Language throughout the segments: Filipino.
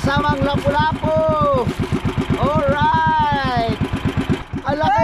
kasamang lapu-lapu. Alright. Ang laki!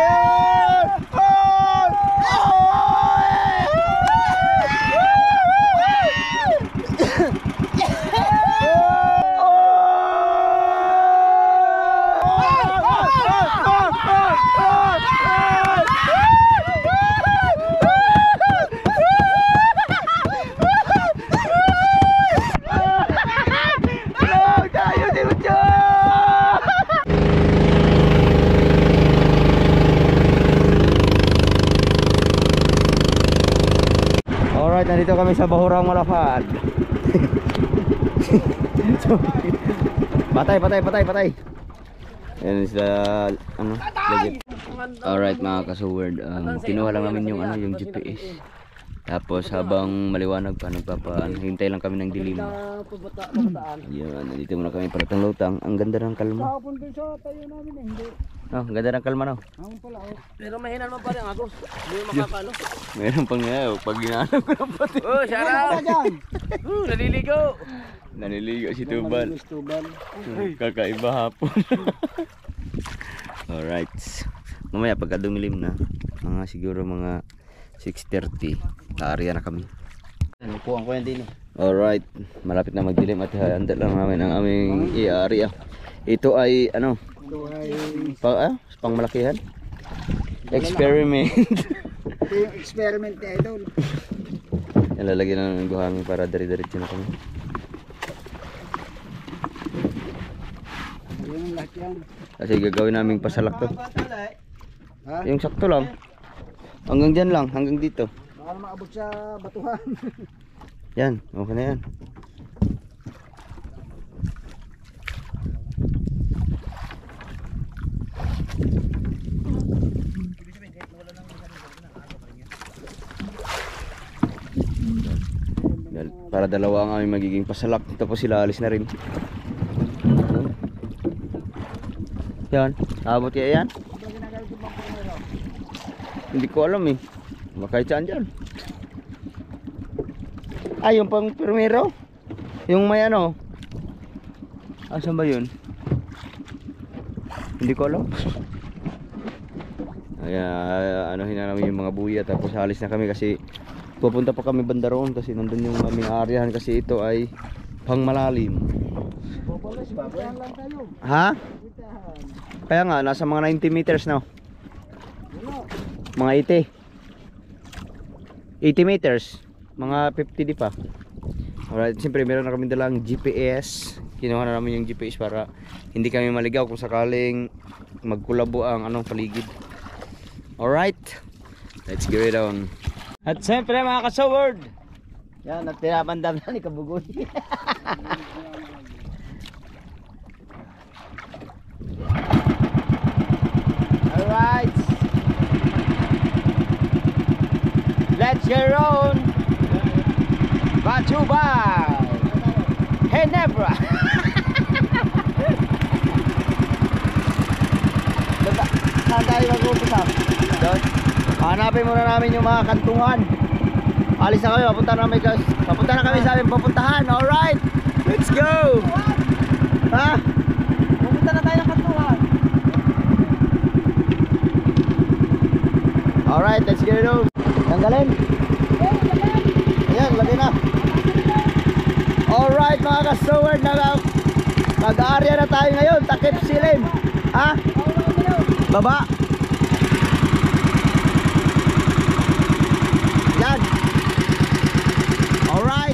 Alright, nandito kami sa Bahurang Malapad. Patay. Yan sila, ano, legit. Alright mga kasuward, kinuha lang namin yung ano, yung GPS. Tapos habang maliwanag pa, hintay lang kami ng dilim. Yan, nandito muna kami para lutang. Ang ganda ng kalma. Oh, ganda ng kalma, no? Pero mahina naman pa rin ako. Hindi makakano. Mayroon pang pag ginanap ko ng pati. Oh, sarap! Naliligo! Naliligo si Tubal. Kakaiba hapon. Alright. Mamaya pagka dumilim na, siguro mga 6:30, kaarya na kami. Upuan ko yan din. Alright, malapit na magdilim at handa lang namin ang aming i-area. Ito ay ano? Pang malakihan? Experiment. Ito yung experiment ni Idol. Lalagyan na ng buhangin para dari-diretso na kami. Yung lahat yan. Kasi gagawin naming pasalak to. Yung sakto lang. Hanggang dyan lang, hanggang dito. Baka maabot sa batuhan. Yan, okay na yan. Para dalawa ang aming magiging pasalak. Tapos sila alis na rin. Yan, abot kaya yan? Hindi ko alam eh. Baka saan dyan. Ay, yung pang primero. Yung may ano. Asan ba yun? Hindi ko alam. Kaya ano, hinanamin yung mga buya. Tapos alis na kami kasi pupunta pa kami banda roon. Kasi nandun yung aming areahan. Kasi ito ay pang malalim. Ha? Kaya nga, nasa mga 90 meters na. Mga 80 meters. Mga 50 di pa. Alright, siyempre meron na kami dalang GPS. Kinuha na namin yung GPS para hindi kami maligaw kung sakaling magkulabo ang anong paligid. Alright, let's get it on. At siyempre mga kasaward, yan, at pinapandam na ni Kabugoy. Alright, let's get on. Brought to you by Ginebra. Saan tayo mag-umpisa? Doon. Hanapin muna namin yung mga kantungan. Alis na kami, papunta na kami sa aming papuntahan. Alright, let's go. Ha? Pupunta na tayo ng kantungan. Alright, let's get it on. Tanggalin. Ayan, lagay na. Alright mga ka-steward, mag-aarya na tayo ngayon. Takip silim. Ha? Baba. Yan. Alright.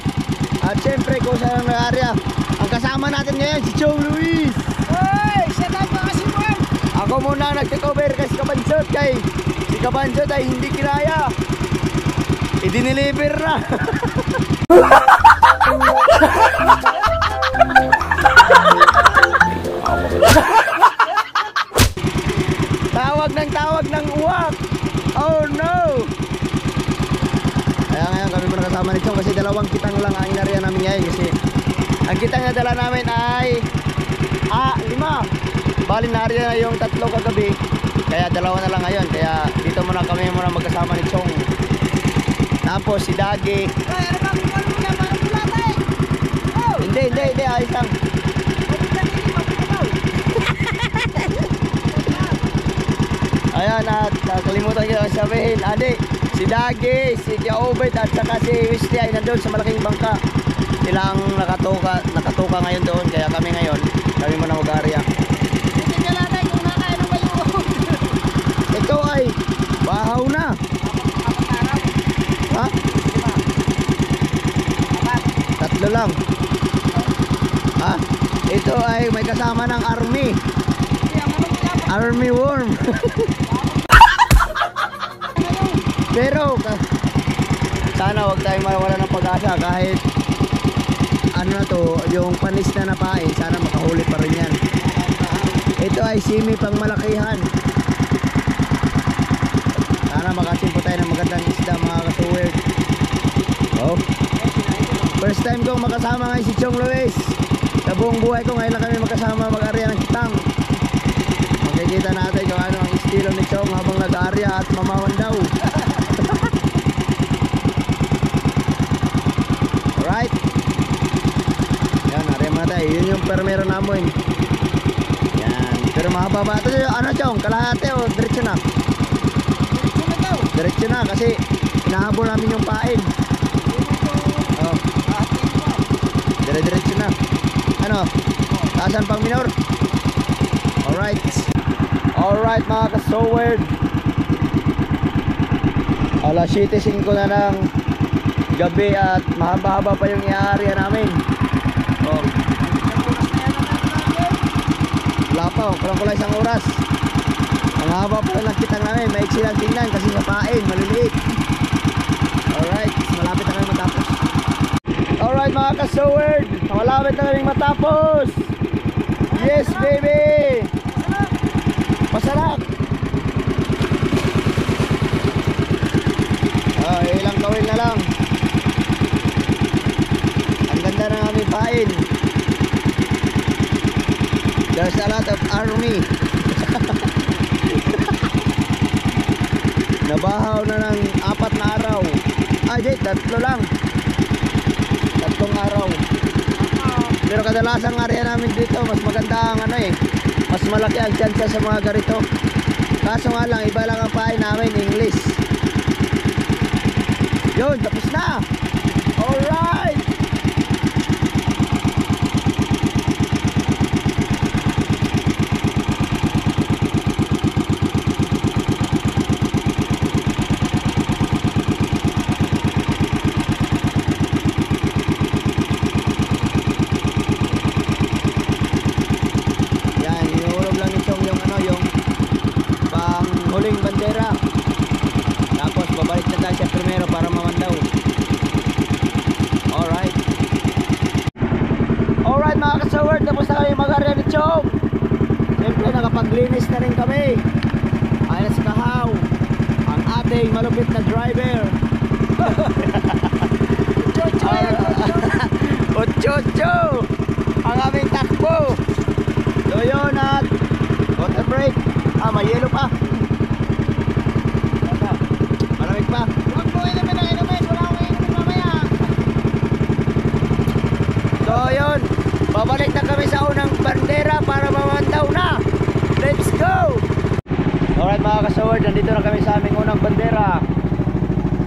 At syempre kung saan ang nag-aarya, ang kasama natin ngayon si Chong Luis. Hey! Shut up mga kasipon! Ako muna nag-take over kay si Kabansot. Si Kabansot ay hindi kinaya. I-deliver na. Tawag ng uwak. Oh no. Kaya ngayon kami muna kasama ni Chong kasi dalawang kitang lang ang inarya namin ngayon. Kasi ang kitang na dala namin ay 5. Bali naarya na yung 3 kagabi. Kaya dalawa na lang ngayon. Kaya dito muna kami magkasama ni Chong. Tapos si Dagi. Ay, ano ba? Kung ano mo na, parang wala tayo. Hindi, ayos lang. Ayan, at nakalimutan ko yung sabihin, adi, si Dagi, si Kiaobet at saka si Wesley ay nandun sa malaking bangka. Sila ang nakatuka ngayon doon, kaya kami ngayon, kami muna mag-area. Hindi niya lang kung nakain ng bayo. Ito ay bahaw na. Apat araw. Ha? 5. Tatlo lang. Ha? Ito ay may kasama ng army. Army worm. Pero sana wag tayong mawala ng pag-asa kahit ano na to, yung panis na napain, sana makahuli pa rin yan. Ito ay simi pang malakihan. Sana makasimpo tayo ng magandang isda mga kasuwerd. Oh. First time kong makasama ngayon si Chong Luis. Sa buong buhay ko ngayon lang kami magkasama mag-area ng kitang. Makikita natin kung ano ang estilo ni Chong habang nag-area at mamawan daw. Alright. Yan, area muna tayo. Yun yung permero namin. Yan. Pero mahaba ba ito? Ano Chong? Kalahati o diretso na? Diretso na kasi hinahabol namin yung pain. Oh. Dire-diretso na. Ano? Taasan pang minor? Alright. Alright mga ka-sowerd. Alas 7:05 na ng gabi at mahaba-haba pa yung i-area namin. Oh. Wala pa, kulang-kulang isang oras. Ang haba pa lang kitang namin, maiksi lang tingnan kasi sa pain, maliliit. Alright, malapit na kami matapos. Alright mga ka-sowerd, malapit na kami matapos. Yes baby! Masarap! Ilang kawin na lang. Ang ganda na kami pain. There's a lot of army. Nabahaw na ng 4 na araw. Ay, 3 lang. 3 araw. Pero kadalasang area namin dito, mas maganda ang ano eh. Mas malaki ang chance sa mga ganito. Kaso nga lang, iba lang ang pain namin, English. Yun, tapos na. Alright. huling bandera, tapos babalik na tayo sa primero para mamandaw. Alright. Alright mga kasaward, tapos na kami mag-area ni Chong. Siyempre nakapaglinis na rin kami. Ayun si Kahaw, ang ating malupit na driver. Ocho ang aming takbo. So yun, at water break. May yelo pa. Malamig pa. Huwag mo inumin na inumin. Wala akong inumin mamaya. So yun, babalik na kami sa unang bandera para mamandaw na. Let's go. Alright mga kasaward, nandito na kami sa aming unang bandera.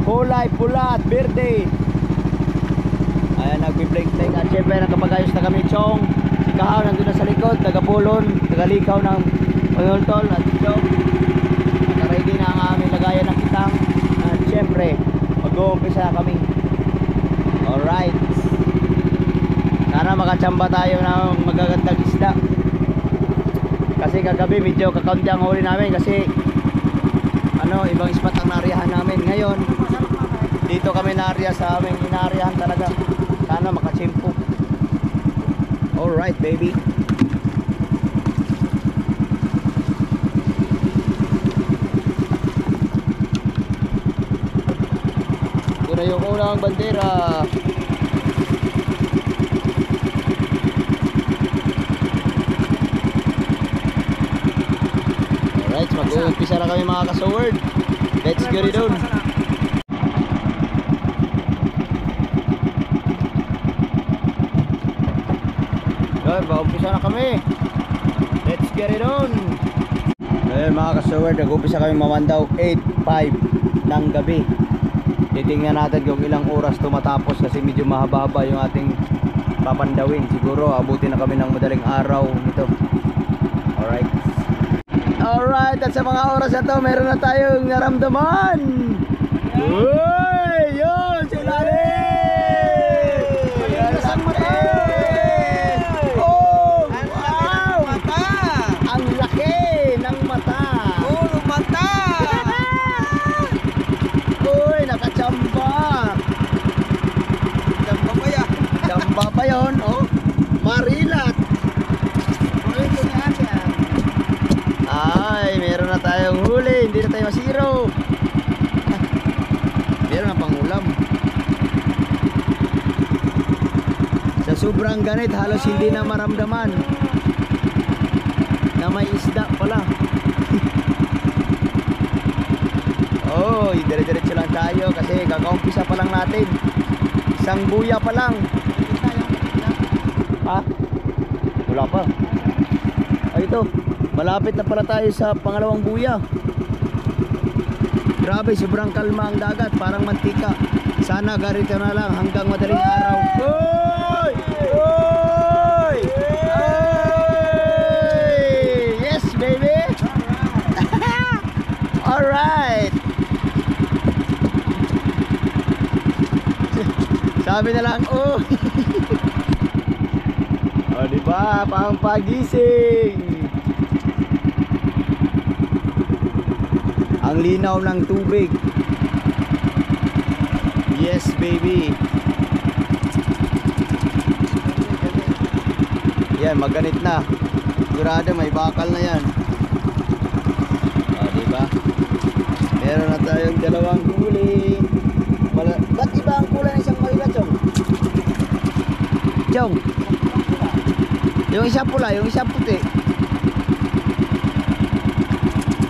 Kulay pula at berde. Ayan, nagbi-blink-blink. At syempre nakapag-ayos na kami, Chong. Si Kahaw nandun na sa likod, taga-pulon, taga-likaw ng Pangultol at Chong. Naka-ready na ang aming lagayan ng kitang. At syempre, mag-uumpisa kami. Alright. Sana makachamba tayo ng magagandang isda. Kasi kagabi medyo kakaunti ang huli namin kasi ibang spot ang nariyahan namin. Ngayon, dito kami nariya sa aming inariyahan talaga. Sana makachimpo. Alright baby. Ito na yung unang bandera. Alright, mag-uumpisa na kami mga kasaward. Let's get it on. Alright, mag-uumpisa na kami. Let's get it on. Ayun mga ka-steward, nag-upisa kami mamandaw 8:05 ng gabi. Titingnan natin kung ilang oras to matapos kasi medyo mahaba-haba yung ating papandawin. Siguro abutin na kami ng madaling araw nito. Alright. Alright, at sa mga oras na to, meron na tayong naramdaman. Uy! Yun! Sila rin! Ang mata! Oh! Wow! Ang laki ng mata! Oh, mata! Uy! Nakachamba! Jamba ba yan? Chamba pa yun, oh! Marilat! Ay, meron na tayong huli, hindi na tayo masiro. Meron na pangulam. Sa sobrang ganit, halos hindi na maramdaman na may isda pala. Oh, dire-diretso lang tayo kasi kakaumpisa pa lang natin. Isang buya pa lang. Ha? Wala pa. Ay, ito. Malapit na pala tayo sa pangalawang buya. Grabe, sobrang kalma ang dagat, parang mantika. Sana ganito na lang hanggang madaling araw. Oy! Oy! Oy! Yes, baby! Alright! Sabi na lang, oh! O, diba? Pang pagising! Ang linaw ng tubig. Yes, baby. Yan, maganit na. Sigurado may bakal na yan. O, diba? Meron na tayong dalawang huli. Ba't iba ang kulay ng isang mahila, Chong? Chong? Yung isa pula, yung isa puti.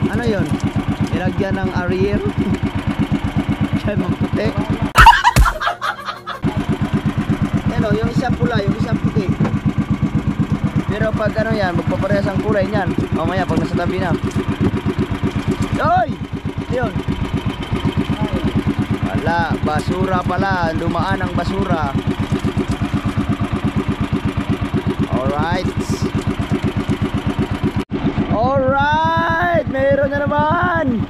Ano yun? Nilagyan ng arier. Siya maputi. Ano, yung isa pula, yung isa puti. Pero pag ano yan, magpaparehas ang kulay niyan. Mamaya pag nasa tabi na. Oy! Yun. Wala, basura pala. Dumaan ang basura. Alright. Alright! Meron na naman!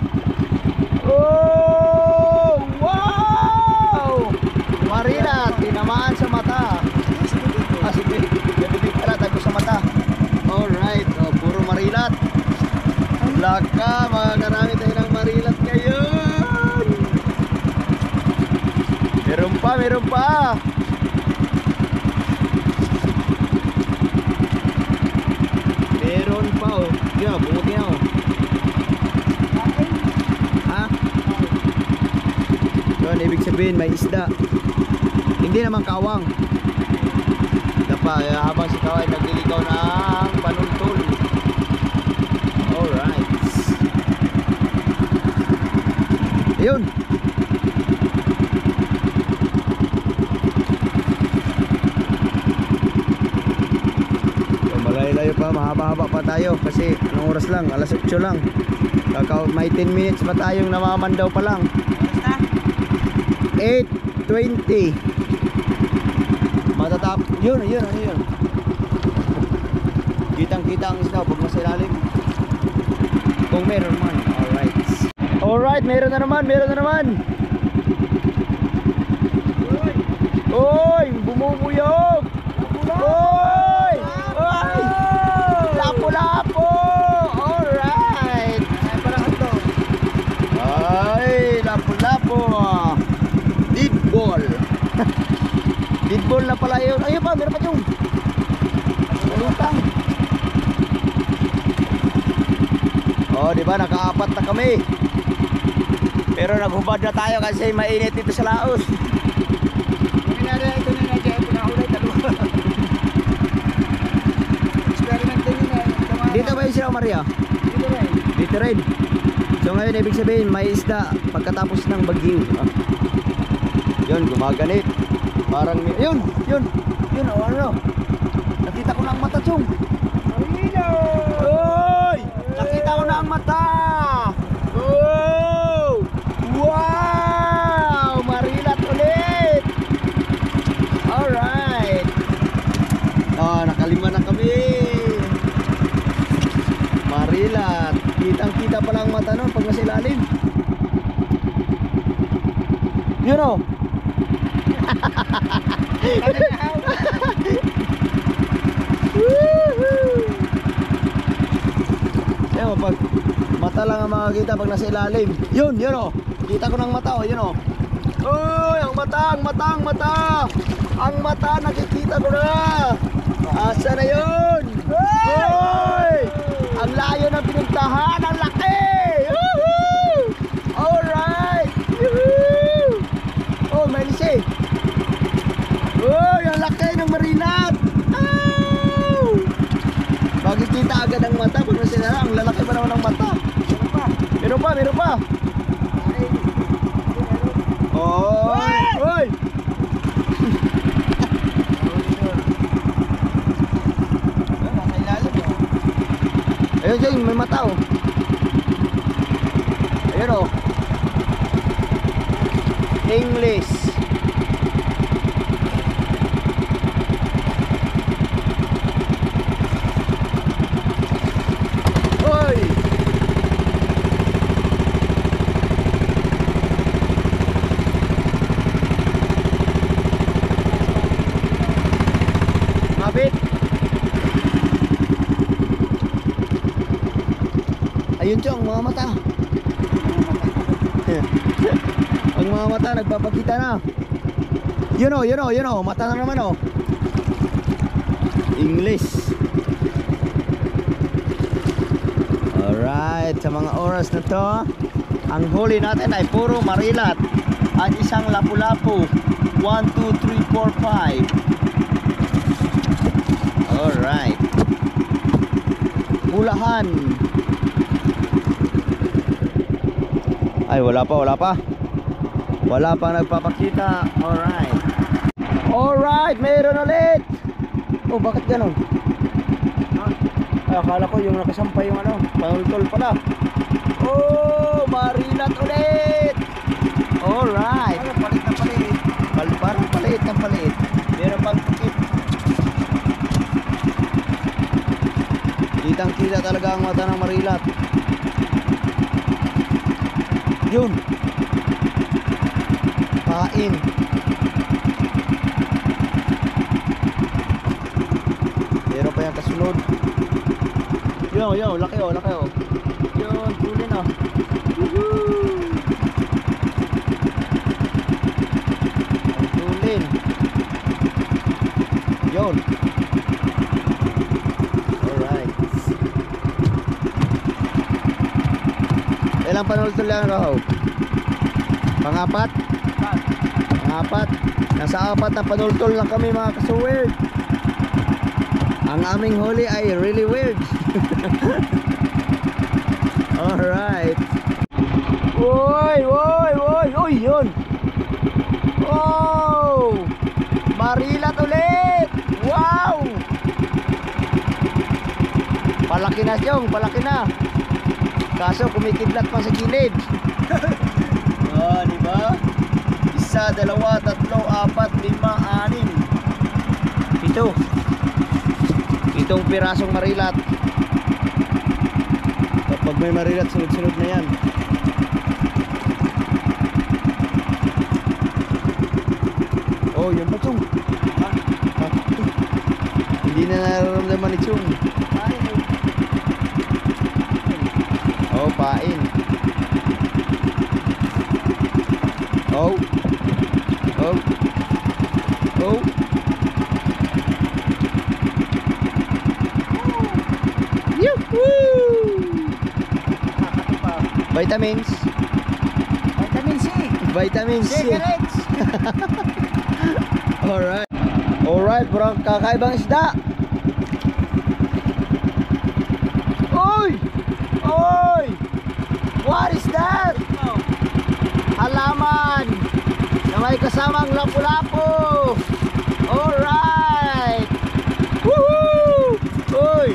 Oh! Wow! Marina, tinamaan sa mata. Ah, sige. Gabibig pala, tago sa mata. Alright. Oh, puro marilat. Laka, makakarami tayo ng marilat ngayon. Meron pa, meron pa. Meron pa, oh. Yeah, bumuti na, oh. Ha? Yun, ibig sabihin may isda. Hindi naman kawang. Dapa, habang si kaway nagliligaw ng panuntol. Alright. Ayun. So, malayo-layo pa, mahaba-haba pa tayo kasi anong oras lang, alas 8 lang. May 10 minutes pa tayong namamandaw pa lang. 8:20. Matatap. Yun, yun, ano yun? Kitang-kita ang isda pag nasa ilalim. Kung meron man. Alright. Alright, meron na naman, meron na naman. Oy, bumubuyog. Oy! Oy! Lapo-lapo. Alright. Ay, lapo-lapo. Dead ball. Dead ball na pala yun. Ayun pa, meron pa yung lutang. Oh, di ba nakaapat na kami. Pero naghubad na tayo kasi mainit dito sa Laos. Dito ba yung Sierra Maria? Dito rin. So ngayon ibig sabihin may isda pagkatapos ng bagyo. Yun, gumaganit. Parang yun, yun. Yun, oh, ano? Nakita ko na ang mata, Chong. Oy! Nakita ko na ang mata. mata! Oh! Wow! Marilat ulit! Alright! Oh, nakalima na kami! Marilat! Kitang-kita pa lang mata nun pag nasa ilalim. You know? Ewan, pag mata lang ang makakita pag nasa ilalim. Yun, yun o. Kita ko ng mata o, yun o. Uy, ang mata, ang mata, ang mata. Ang mata, nakikita ko na. Asa na yun? Uy! Ang layo ng pinuntahan, ang laki! Woohoo! Alright! Woohoo! Oh, may lisi. Uy, ang laki ng marinat! Oh! Makikita agad ang mata pag nasa ilalim. Ang lalaki pa naman ng mata. Meron pa, meron pa. Oy! Oy! Ayun dyan, may mata oh. Ayun oh. English. Oy! Mabit. Ayun Chong, mga mata. Ang mga mata nagpapakita na. Yun o, yun o, yun o. Mata na naman o. English. Alright, sa mga oras na to, ang huli natin ay puro marilat at isang lapu-lapu. 1, 2, 3, 4, 5. Alright. Ulahan. Ay, wala pa, wala pa. Wala pa nagpapakita. Alright. Alright, mayroon ulit. Oh, bakit ganun? Ay, akala ko yung nakasampay yung ano, panultol pala. Oh, marilat ulit. Alright. Palit na palit. Parang palit na palit. Meron pang tukip. Kitang-kita talaga ang mata ng marilat. Yun. Kain. Meron pa yung kasunod. Yun, yun, laki o, laki o. Yun, tulin o. Woohoo! Ang tulin. Yun. Alright. Ilang panultol lang raw? Pangapat? Pangapat. Nasa apat na panultol lang kami mga kasuweird. Ang aming huli ay really weird. Alright. Uy, uy, uy, uy, yun. Wow! Marilat ulit! Wow! Palaki na siyong, palaki na. Kaso kumikidlat pa sa gilid. Oh, di ba? 1, 2, 3, 4, 5, 6, 7. Itong pirasong marilat. Kapag may marilat, sunod-sunod na yan. Oh, yun ba Chong? Ha? Ha? Hindi na nararamdaman ni Chong. Oh, pain. Oh. Oh. Oh. Vitamins. Vitamin C. Vitamin C. Cigarettes. Alright. Alright, bro. Kakaibang isda. Oy! Oy! What is that? Halaman na may kasamang lapu-lapu. Alright. Woohoo! Oy!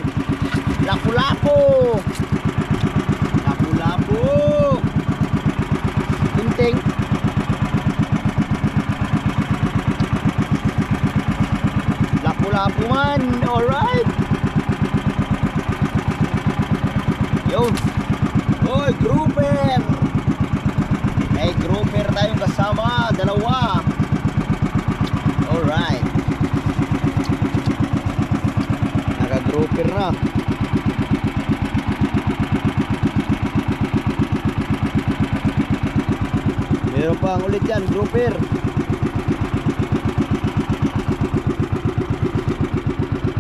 Lapu-lapu. Lapuman. Alright. Yun. Hoy, grouper. May grouper tayong kasama. Dalawa. Alright. Naka-grouper na. Meron pa ang ulit yan, grouper.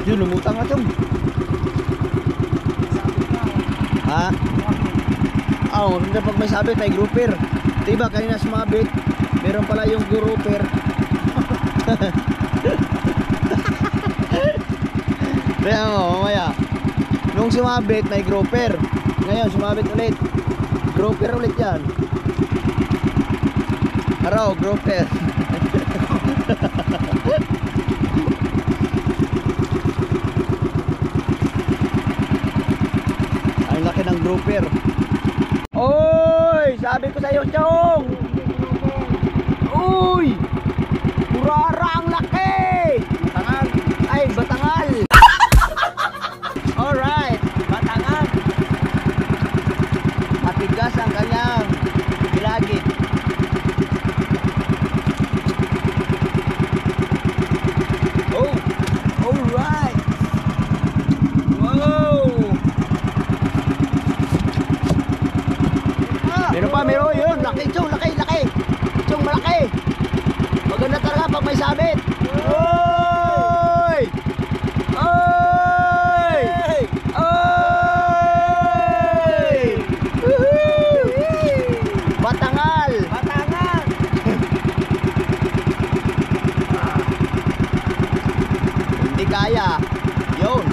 Yun, lumutang na ito. Ha? Oo, hindi pag may sabit, may grouper. Diba, kanina sumabit, meron pala yung grouper. Kaya mo, mamaya. Nung sumabit, may grouper. Ngayon, sumabit ulit. Grouper ulit yan. Araw, grouper. Ang laki ng grouper. Oy, sabi ko sa iyo, Chong. Uy! Burara ang laki! Batangal. Ay, batangal. Alright, batangal. Matigas ang kanyang bilagit. Oh, alright. Wow. Meron pa, meron yun. Laki, Chong, laki, laki. Chong, malaki. Maganda talaga pag may sabit. Oy! Oy! Oy! Batangal! Batangal! Hindi kaya. Yun.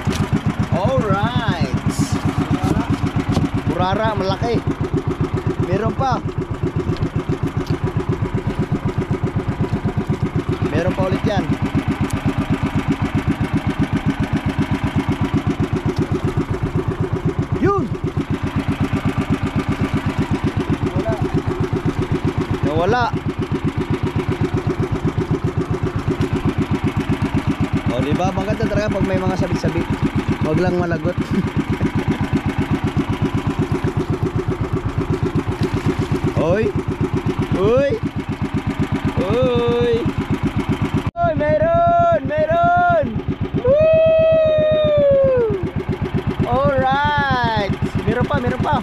Alright. Burara, malaki. Meron pa. Meron pa ulit yan. Yun! Nawala. O diba, maganda talaga pag may mga sabit-sabit. Huwag lang malagot. Oy! Uy! Uy! Uy! Meron! Meron! Woo! Alright! Meron pa, meron pa.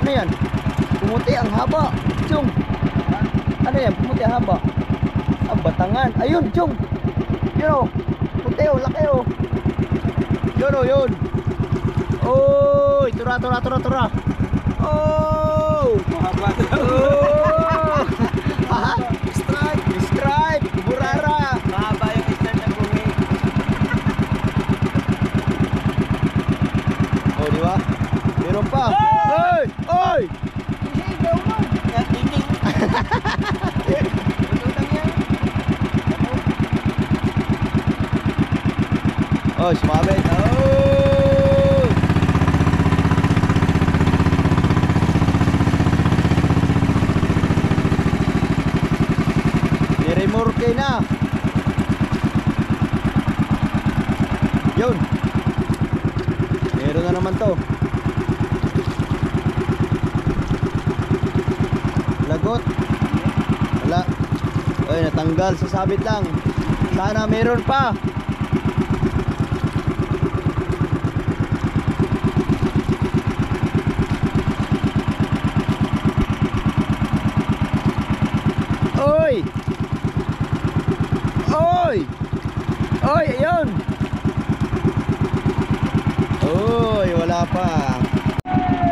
Ano yan? Pumuti ang haba. Chong! Ano yan? Pumuti ang haba. Ang batangan. Ayun, Chong! Yun o! Puti o, laki o. Yun o, yun. Oy! Tura, tura, tura, tura. Oh! Mahaba. Oh! Strike! Strike! Burara! Mahaba yung stand na bumi. Oh, di ba? Meron pa. Oy! Oy! Hindi, daw mo. Hindi. Oh, sumabit. Oh! Niremorke na. Yun. Meron na naman to. Lagot. Wala. Ay, natanggal sa sabit lang. Sana meron pa. Oy! Oy! Oy, ayun! Oy, wala pa.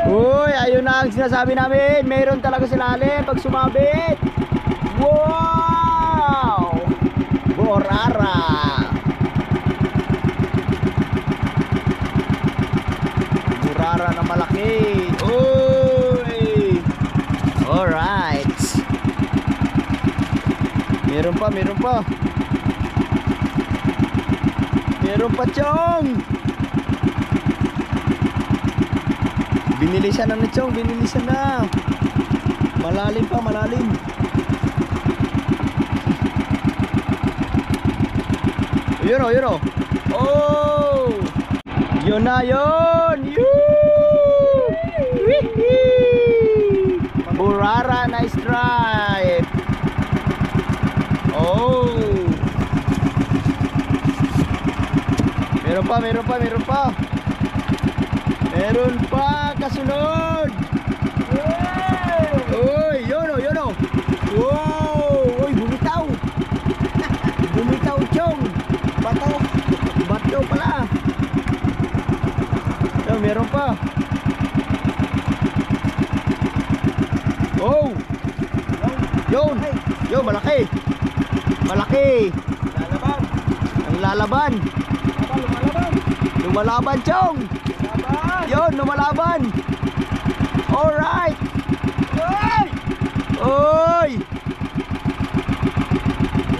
Uy, ayun na ang sinasabi namin. Meron talaga sa ilalim pag sumabit. Wow! Burara! Burara na malaki. Uy! Alright. Meron pa, meron pa. Meron pa, Chong. Binilisan na ni Chong, binilisan na. Malalim pa, malalim. Yun o, yun o. Oh! Yun na yun! Yoo! Wihee! Burara na stripe! Oh! Meron pa, meron pa, meron pa! Meron pa! Kasunod! Uy! Yun o, yun o! Wow! Uy, bumitaw! Bumitaw, chong! Bato! Bato pala! Yo, meron pa! Oh! Yun! Yun, malaki! Malaki! Lalaban. Ang lalaban! Lumalaban. Lumalaban, chong! Laban. Yun, lumalaban! Alright! Hoy! Uy!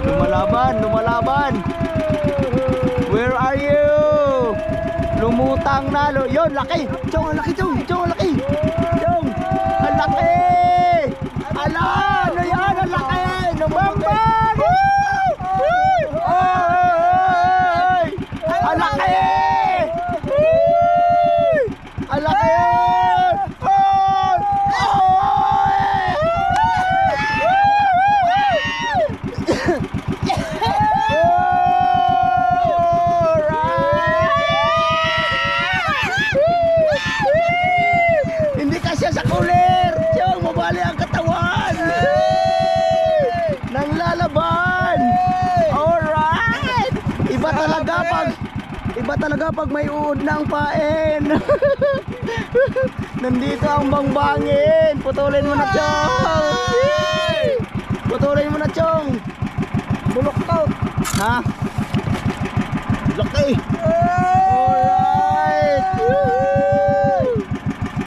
Lumalaban, lumalaban! Where are you? Lumutang na. Yun, laki! Chong, ang laki, chong! Chong, ang laki! Chong! Ang laki! Ala! Ano yan? Ang laki! Lumambang! Oy! Ang laki! Oy! Ang laki! Hindi kasya sa cooler. Chong, mabali ang katawan. Nang lalaban. Alright. Iba talaga pag may uod ng pain. Nandito ang bangbangin. Putulin mo na, Chong. Putulin mo na, Chong. Bulok to. Ha? Laki.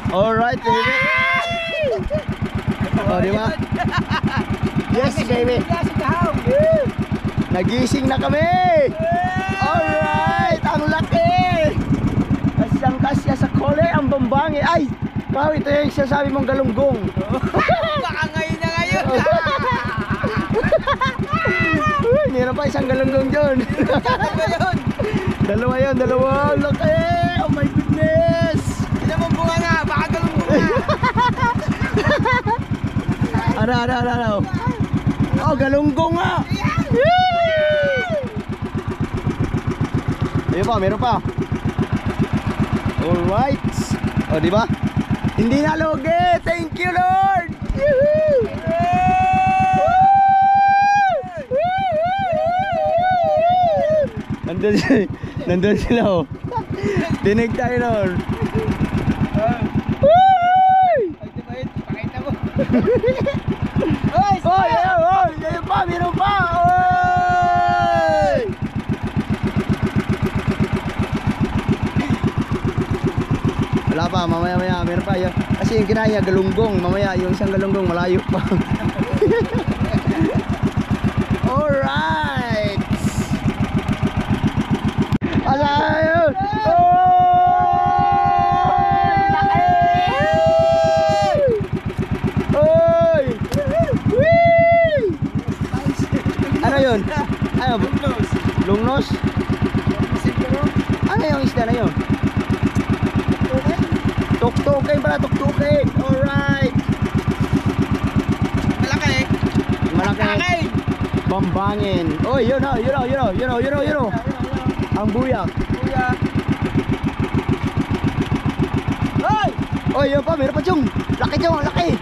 Alright, baby. Oh, di ba? Yes, baby. Nagising na kami. Alright, ang laki. Kasyang kasya sa kole ang bambangi. Ay, Pao, ito yung sinasabi mong galunggong. Baka ngayon na ngayon. Meron pa isang galunggong dyan. Ngayon. Dalawa yun, dalawa. Ang laki. Oh my goodness. Ano mong bunga nga? Baka galong bunga. Ano. Oh, galunggong nga. Meron pa. Alright. Oh, di ba? Hindi na lugi. Thank you, Lord. Nandun sila, oh. Dinig tayo nun. Pakita mo. Oy, ayun pa, meron pa. Oy! Wala pa, mamaya meron pa yun. Kasi yung kinaya galunggong, mamaya yung isang galunggong malayo pa. Alright. Ayun. Oy! Wee! Ano yun? Ano? Lungnos? Ano yung isda na yun? Tuktukin pala, tuktukin. Alright. Malaki. Malaki. Bambangin. Oh, yun o. Ang buyak. Hoy! Oh, yun pa, meron pa, Chong. Laki, Chong, laki.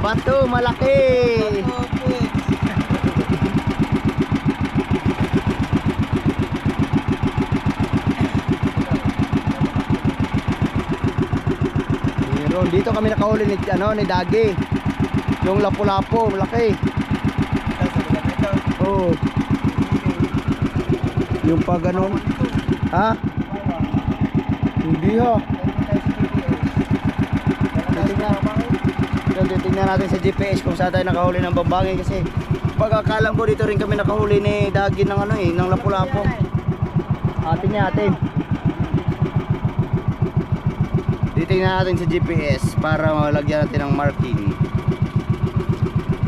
Bato, malaki. Meron, dito kami nakahuli ni Dagi. Yung lapu-lapo, malaki. Oh. Yung pa ganun. Ha? Hindi ha. Titingnan natin sa GPS kung saan tayo nakahuli ng bambangin kasi pagkakalam ko dito rin kami nakahuli ni Dagi ng ano ng lapu-lapo. Atin natin. Titingnan natin sa GPS para malagyan natin ng marking.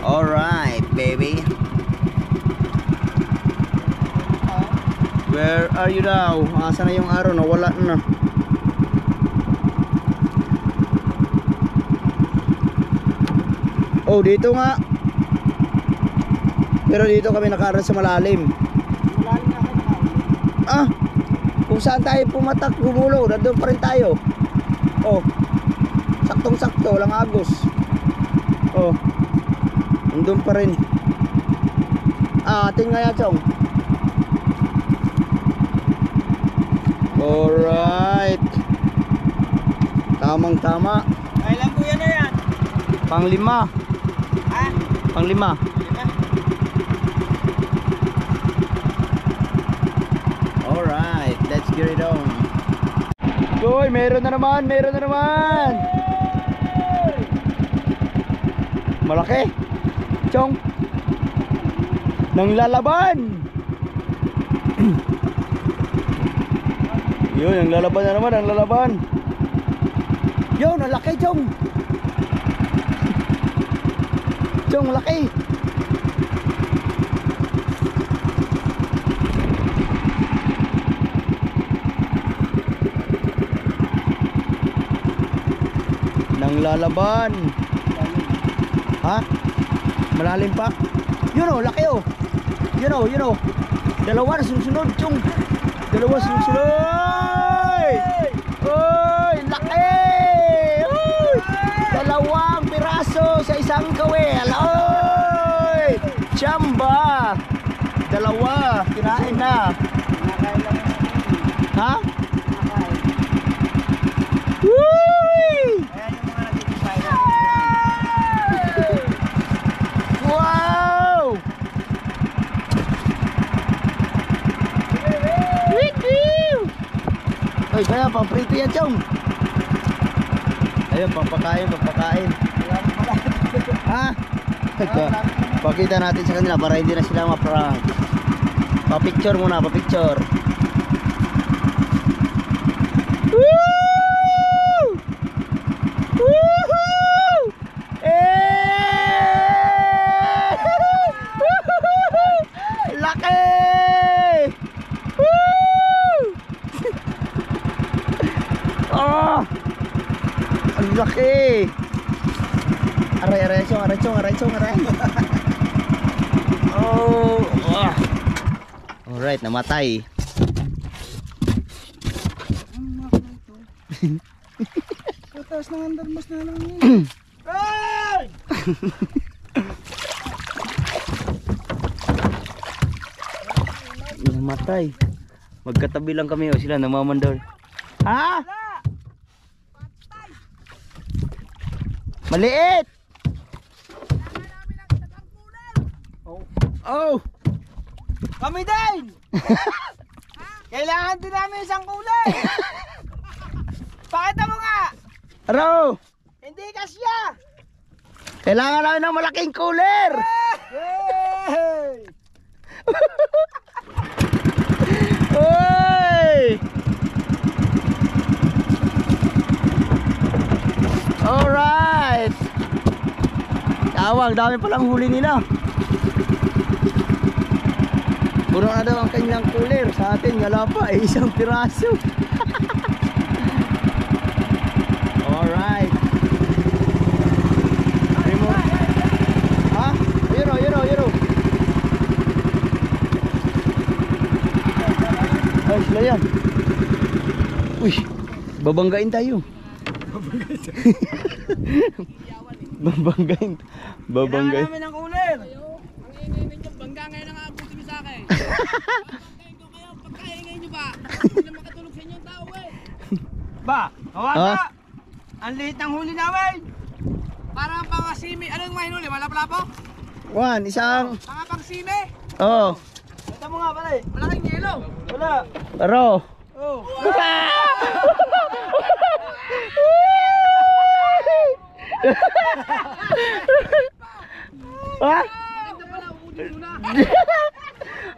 Alright, baby. Where are you now? Asa na yung araw? Nawala na. Oh, dito nga. Pero dito kami nakaroon sa malalim. Malalim na kayo nakahuli. Ah, kung saan tayo pumatak, gumulo, nandun pa rin tayo. Oh, saktong sakto, walang agos. Oh, nandun pa rin. Ah, atin nga yan, Chong. Alright. Tamang tama. Kailan po yan na yan? Panglima. Ha? Panglima. Alright, let's get it on. Uy, meron na naman, meron na naman. Malaki. Chong. Nang lalaban. Yun, ang lalaban na naman, ang lalaban. Yun, ang laki, Chong. Chong, laki. Nang lalaban. Ha? Malalim pa? Yun o, laki o. Yun o, yun o. Dalawa na sunod, Chong. Dalawa sunod. Uy, laki. Uy, dalawang piraso sa isang kawel. Uy, chamba. Dalawa, kinain na. Ha? Uy! Wow! Uy, kaya paprito yan, Chong. Ayun, papakain, papakain. Ha? Pakita natin sa kanila para hindi na sila ma-prank. Pa-picture muna, pa-picture. Woo! Woohoo! Eh! Laki! Woo! Oh! Ang laki! Aray, aray, Chong, aray, Chong, aray, Chong, aray. Oh! Ah. Alright, namatay. Tatas ng andarmas na lang yun. Ay! Namatay. Magkatabi lang kami o sila namamandol. Ha? Maliit! Oh! Kami din! Kailangan din namin isang kulay! Pakita mo nga! Aro! Hindi kasya! Kailangan namin ng malaking cooler! Hey! Oy! Alright! Tawag, dami palang huli nila. Puro na daw ang kanyang cooler. Sa atin, wala pa. Isang piraso. Alright. Remove. Ha? Yun o, yun o, yun o. Ay, sila yan. Uy, babanggain tayo. Babanggain. Babanggain. Kailangan namin ng cooler! Bangga ngayon ang aabusin niyo sa akin. Pagkain ko kayo, pagkain niyo ba? Hindi na makatulog sa inyo ang tao eh. Ba, hawaga! Ah? Ang liit ng huli namin! Parang pangasimi. Ano yung mahinuli? Malaplapo? Juan, isang... Mga pangsimi? Oh. Ito mo nga pala eh! Malaking yelo. Wala! Aro. Oh! Ha? Maganda pala, uudin muna.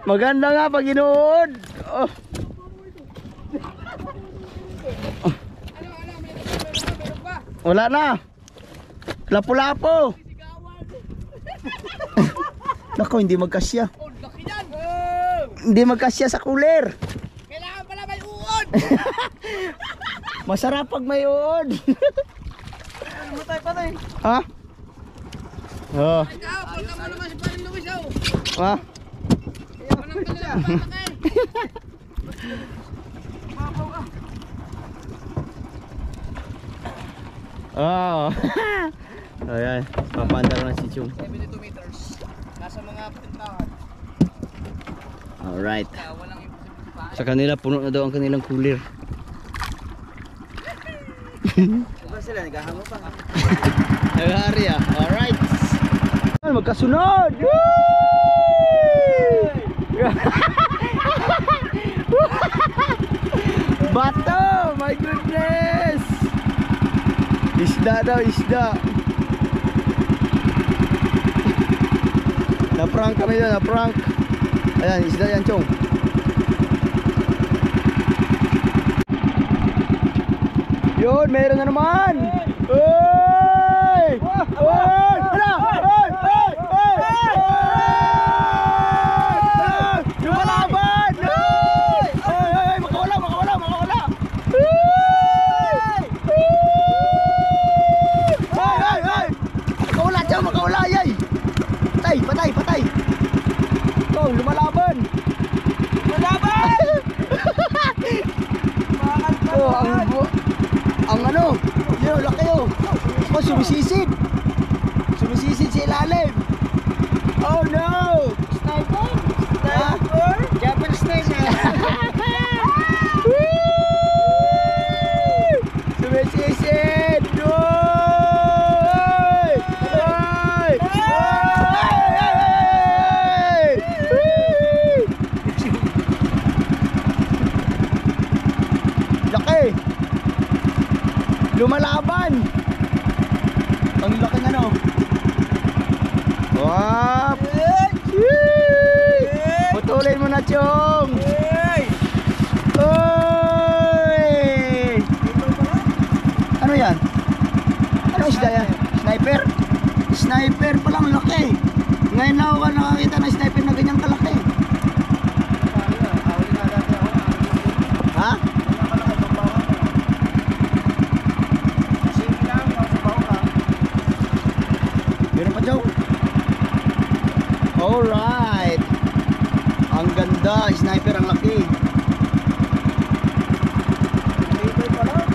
Maganda nga pag inuod. Oh. Meron ba? Wala na. Lapu-lapo. Sigawan. Nako, hindi magkasya. Oh, laki yan. Hindi magkasya sa cooler. Kailangan pala may uod. Masarap pag may uod. Matay pa tayo. Ha? Oh. Ikaw, punta mo naman si Paring Luis, oh. Ha? Walang kailangan patakay. Oh. Ayan, papandar na si Chung. 72 meters. Nasa mga pintahan. Alright. Kaya walang imposible pa. Sa kanila, puno na daw ang kanilang cooler. Diba sila, naghahango pa. Nag-hari ah. Alright. Magkasunod! Bato! My goodness! Isda daw, isda. Na-prank kami doon, na-prank. Ayan, isda yan, Chong. Yun, meron na naman! Oy! Oy! Hala! Oy! Oy! Oy! Oy! Lumalaban! Oy! Oy! Oy! Makawala! Makawala! Makawala! Oy! Oy! Oy! Oy! Makawala siya! Makawala! Yay! Patay! Patay! Patay! Ito! Lumalaban! Lumalaban! Oh, ang ano? Yo, laki oh. Oh, sumisisid. Sumisisid sa ilalim. Oh no! Sniper? Ha? Sniper? Japanese sniper. Sumisisid! Oy! Oy! Oy! Laki! Lumalaban! Ang laki ng ano? Wap! Putulin mo na, Chong! Oy! Ano yan? Ano isda yan? Sniper? Sniper palang laki! Ngayon lang ako nakakita ng sniper na ganyang kalaki. Ha? Meron pa, Joe? Alright. Ang ganda. Sniper ang laki. Sniper pala.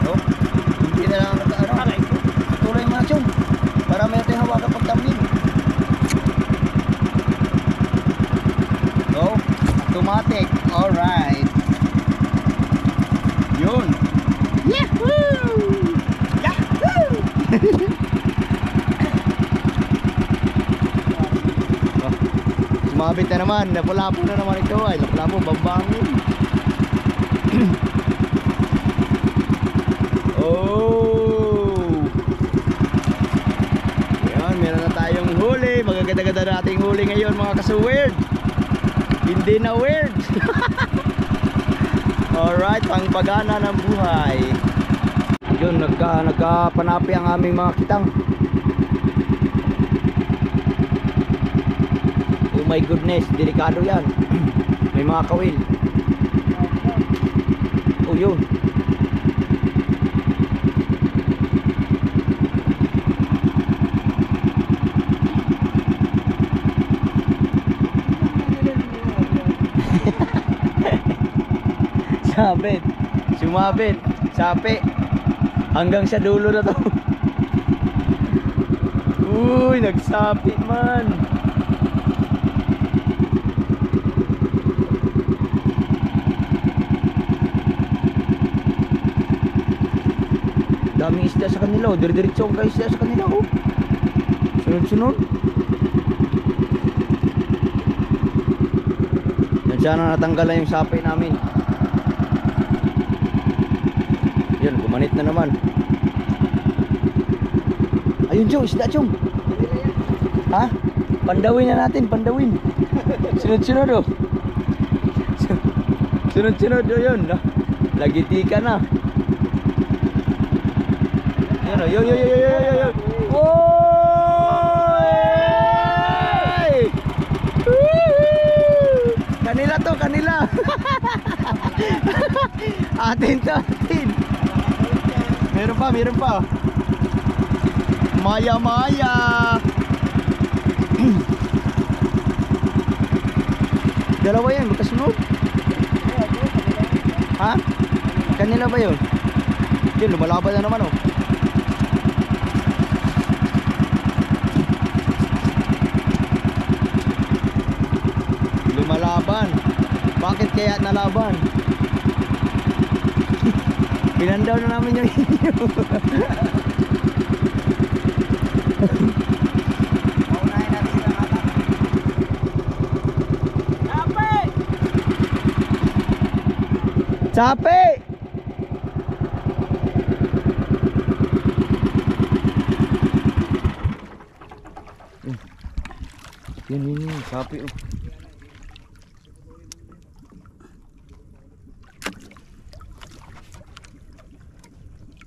Oh, hindi na lang ano. Tuloy mo na, Chong. Para may natin hawakan pagdamnin. Oh, automatic. Alright. Yun. Yahoo! Yahoo! Oh, sumabit na naman. Napulapo na naman ito. Ay, napulapo. Bambangon. Oh! Ayan, meron na tayong huli. Magaganda-ganda nating huli ngayon mga kasuweird. Hindi na weird. Alright, pangpagana ng buhay. Yun, nagkapanapi ang aming mga kitang. Oh my goodness, delikado yan. May mga kawil. Oh yun. Sabit. Sumabit. Sapi. Hanggang sa dulo na to. Uy, nagsapit man. Daming isda sa kanila. Dire-diretso ang isda sa kanila. Oh. Sunod-sunod. Yan, sana natanggalan yung sapi namin. Yun, gumanit na naman. Ayun, Chong, isda, Chong. Ha? Pandawin na natin, pandawin. Sunod-sunod, oh. Sunod-sunod, oh, yun. Lagiti ka na. Yun, oh, yun. Whoa! nila. Atin to, atin. Meron pa, meron pa. Maya, maya. Dalawa yan, magkasunod. Ha? Kanila ba yun? Yun, lumalaban na naman oh. Lumalaban. Bakit kaya nalaban? Pinandaw na namin yung inyo. Paunahin natin sila natin. Chape! Chape! Yun, chape oh.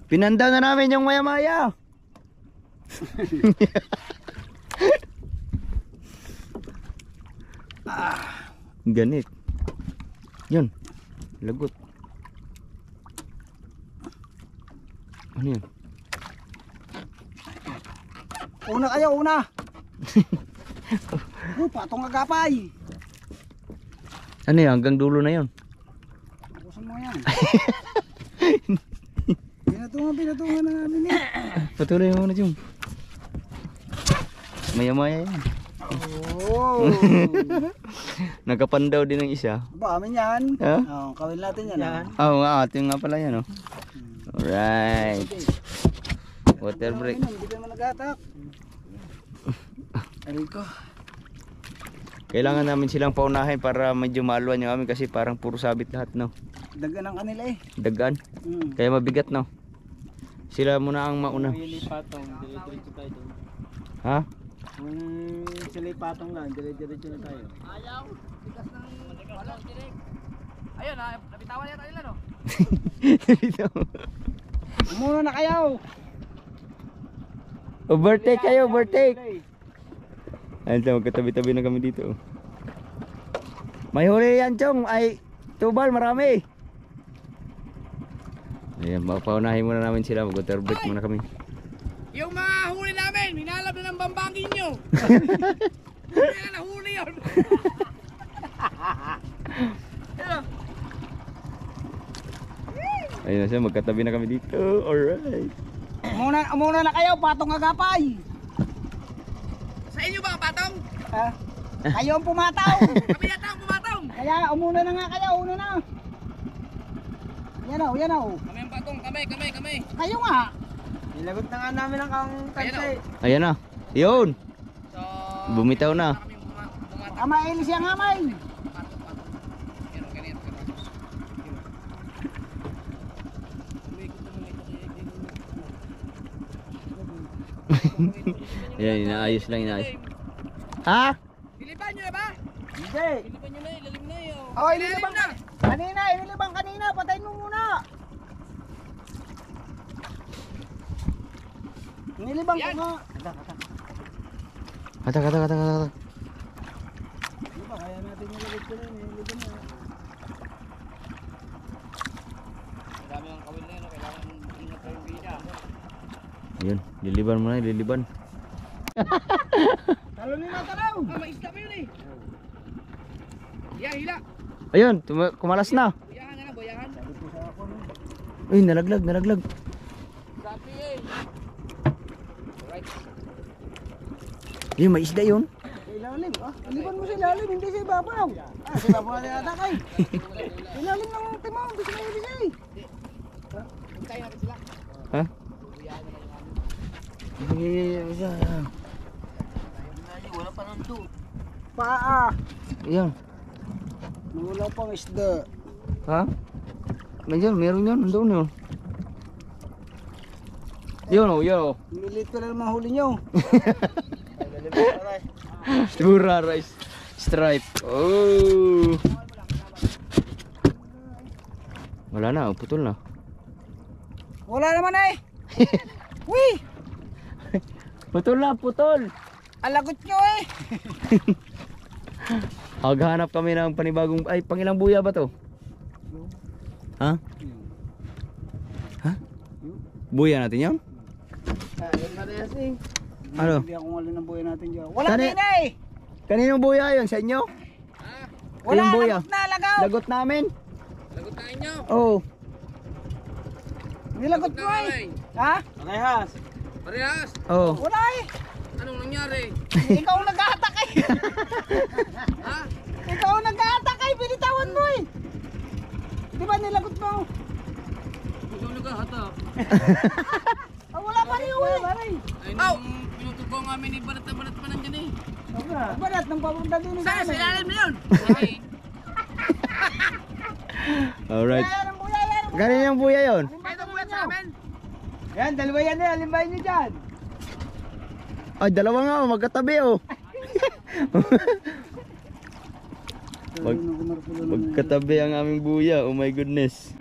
Pinandaw na namin yung maya-maya. Ganit. Yun. Lagot. Ano yun? Una kayo, una! Patong agapay! Ano yun? Hanggang dulo na yun. Tapusin mo yan. Pinatungan na namin eh. Patuloy mo na dyan. Maya-maya yan. Oh! Nagkapandaw din ng isa. Ba, amin yan. Ha? Oh, kawin natin yan. Yan. Oo nga, ating nga pala yan oh. Alright. Water break. Hindi ka naman nag-atak. Aray ko. Kailangan namin silang paunahin para medyo maluan yung amin kasi parang puro sabit lahat no. Dagan ang kanila eh. Dagan. Kaya mabigat no. Sila muna ang mauna. Patong, dire-diretso tayo doon. Ha? Kung sila patong lang, dire-diretso na tayo. Ayaw, bigas ng walang direct. Ayun ha, nabitawan yata nila no? Muna na kayo. Overtake kayo, overtake. Ayun sa magkatabi-tabi na kami dito. May huli yan chong, ay tubal marami. Ayan, paunahin muna namin sila, mag-water break muna kami. Yung mga huli namin, minalab na ng bambangin nyo. Hindi na nahuli yun. Ayun na siya, magkatabi na kami dito. Alright. Muna na kayo, patong agapay. Sa inyo ba ang patong? Ha? Kayo ang pumataw. Kami yata ang pumatong. Kaya umuna na nga kayo, una na. Yan o, yan o. Kami ang patong, kami. Kayo nga. Nilagot na nga namin ang kang tansay. Ayan na. Yun. So, Bumitaw na. kami pumatong. Ama ilis yung amay. Pero ganito ka tapos. Umikot na muna ito. Ayan, inaayos lang, inaayos. Ha? Diliban nyo na ba? Hindi. Diliban nyo na, ilalim na yun. Oh, inilibang na. Inilibang kanina. Patayin mo muna. Inilibang ko Yan. nga. Kata. Di ba, kaya natin nilagay ko na yun. Inilibang na. Madami ang kawil na yun, kailangan ingat tayong bida. Ayun, liliban mo na, liliban. Talonin na talaw. May isda pa yun eh. Yan, hila. Ayun, kumalas na. Buyahan na lang, buyahan. Uy, nalaglag. Sabi eh. Alright. Ayun, may isda yun. Ilalim. Iliban mo sa ilalim, hindi sa ibabaw. Sa ibabaw na yata kay. Ilalim ng timang, hindi sila ibigay. Hintayin natin sila. Ha? Buyahan na lang yung amin. Wala pa nang doon. Paa. Ayun. Wala pang isda. Ha? Meron yun, nandun yun. Yun oh. Milit ko na naman huli nyo. Tura rice stripe. Oh. Wala na, putol na. Wala naman eh. Uy! Putol na, putol. Alagot nyo eh. Maghanap kami ng panibagong... Ay, pangilang buya ba to? Ha? Ha? Buya natin yun? Yun na rin kasi. Ano? Hindi ako alin ng buhay natin dyan. Wala Kani- din eh! Kaninong buya yun? Sa inyo? Wala, Yung buya. lagot na, lagaw! Lagot namin? Lagot na inyo. Oo. Nilagot Lagot mo na eh! kami. Ha? Parehas. Oo. Wala eh! Anong nangyari? Ikaw ang nag-aatake! Ha? Ikaw ang nag-aatake! Binitawan mo eh! Di ba nilagot mo? Ikaw naghahatak. Wala pa rin eh! Ay, nung pinutog ko ang amin ni Banat na Banat pa nandyan eh. Balat nang papunta din Sa ilalim na yun. Ay, Alright. Yan ang buya, yan ang buya! Kaninong buya yun? kahit ang buwan sa amin. Yan, dalawa yan eh! Alimbahin nyo dyan! Ay, dalawa nga, magkatabi oh. Magkatabi ang aming buya, oh my goodness.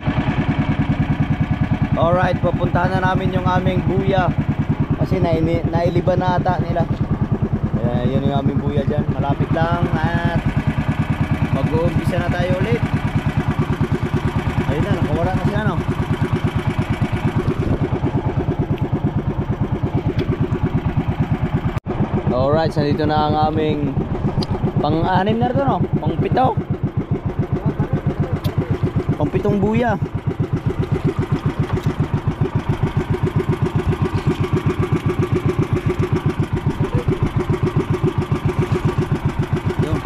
Alright, pupuntahan na namin yung aming buya. Kasi nailiban na ata nila. Yun yung aming buya dyan. Malapit lang at mag-uumpisa na tayo ulit. Ayun na, nakawala na siya no. Alright, so dito na ang aming pang-anim na ito no? Pang-pito. Pang-pitong buya. Yun.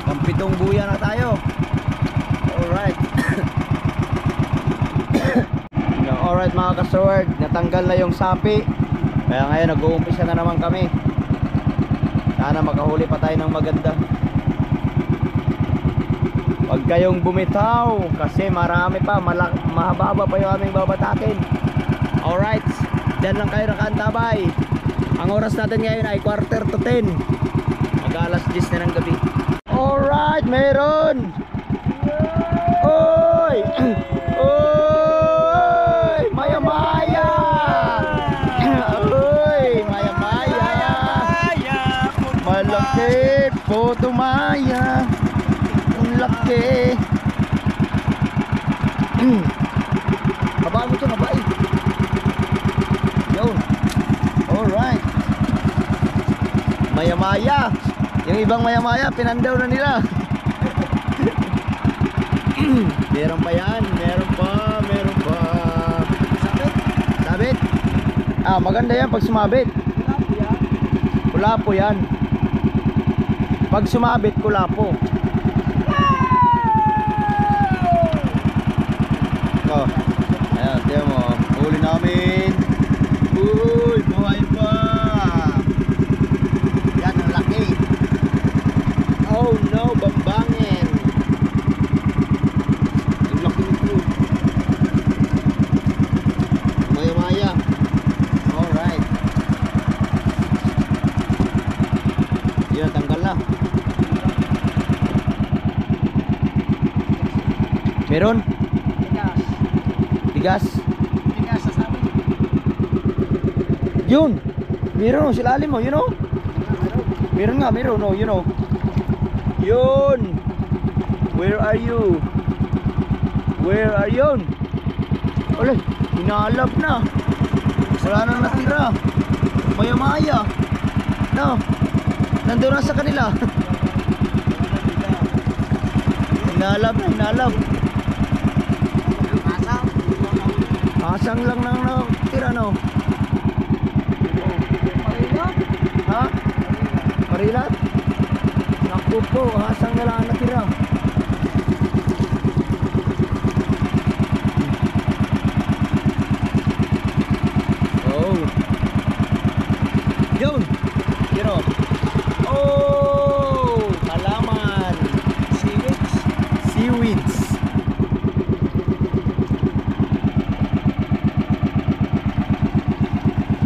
Pang-pitong buya na tayo. Alright. Alright mga ka-sword, natanggal na yung sapi. Kaya ngayon nag-uumpisa na naman kami. Sana makahuli pa tayo ng maganda. Huwag kayong bumitaw kasi marami pa, mahaba pa yung aming babatakin. Alright, dyan lang kayo nakaantabay. Ang oras natin ngayon ay 9:45. Mag-alas 10 na ng gabi. Alright, meron! Oy! Oy! Maya-maya! Oy! Maya-maya! Malaki! Photo Maya! Ang laki! Habaan mo ito, nabae! Yun! Alright! Maya-maya! Yung ibang maya-maya, pinandaw na nila! Meron pa yan, meron pa. Sabit? Ah, maganda yan pag sumabit. Kulapo yan. Pag sumabit, kulapo. Oh, ayan, tiyan mo. Huli namin. Uy, buhay pa. Yan, ang laki. Oh no, bambangin. Ang laki nito. Maya-maya. Alright. Yan, tanggal na. Meron? Tigas. Tigas sa sabi. Yun! Meron, silalim mo, you know? Meron nga, meron, no, you know? Yun! Where are you? Where are yun? Olay, hinalap na. Wala nang natira. Maya-maya. No, nandun na sa kanila. Hinalap na, hinalap. Asang lang nang natira, no? Ha? Marilat? Naku po, asang na lang natira. Oh. Yun. Yun o. Oh, halaman. Seaweeds. Seaweeds.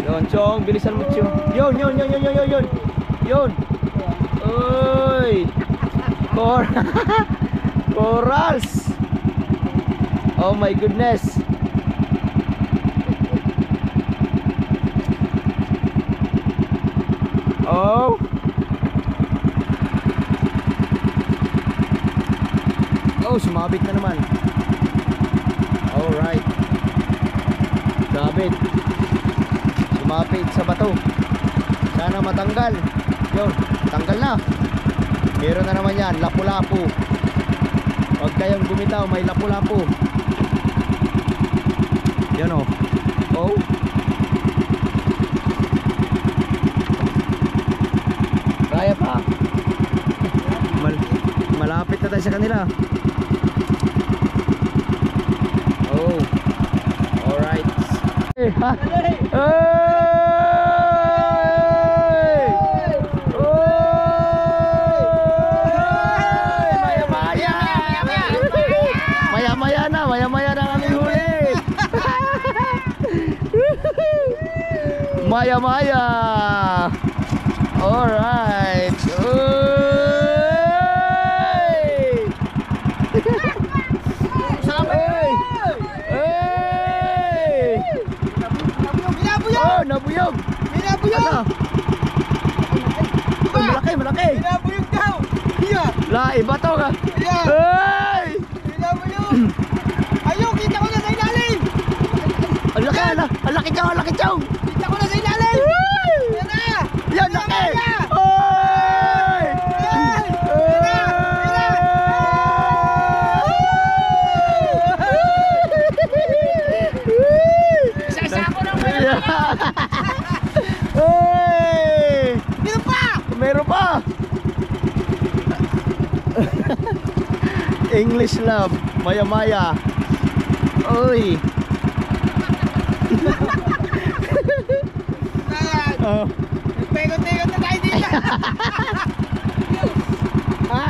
Yun, Chong, bilisan mo, Chong. Yun. Yun. Uy. Corals. Oh my goodness. Oh. sumabit na naman. Alright. Sabit. Sumapit sa bato. Sana matanggal. Yun, tanggal na. Meron na naman yan, lapu-lapu. Huwag kayong bumitaw, may lapu-lapu. Yan o. Oh. Kaya pa. Malapit na tayo sa kanila. Oh. Alright. Hey, ha? Hey! Maya-maya na kami huli. Maya-maya. Alright. Oh, nabuyog. Ano? Oh, malaki. Pinabuyog daw. Yeah. La, iba to ka. Yeah. Hey! Pinabuyog. Ayun, kita ko na sa ilalim. Ang laki chong. Kita ko na sa ilalim. Yan na. Yan, laki. Sasako ng Meron pa. English love, maya-maya. Oy. Oh. Pego-tego na tayo dito. Ha?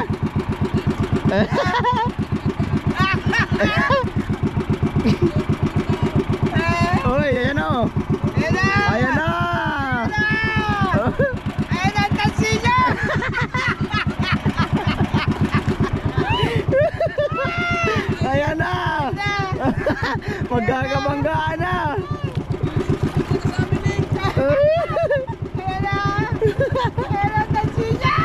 Oy, ayan o. Ayan na. Ayan na. Ayan na ang tansinya. Ayan na. Magkakabanggaan na. Ayan na. Ayan ang tansinya.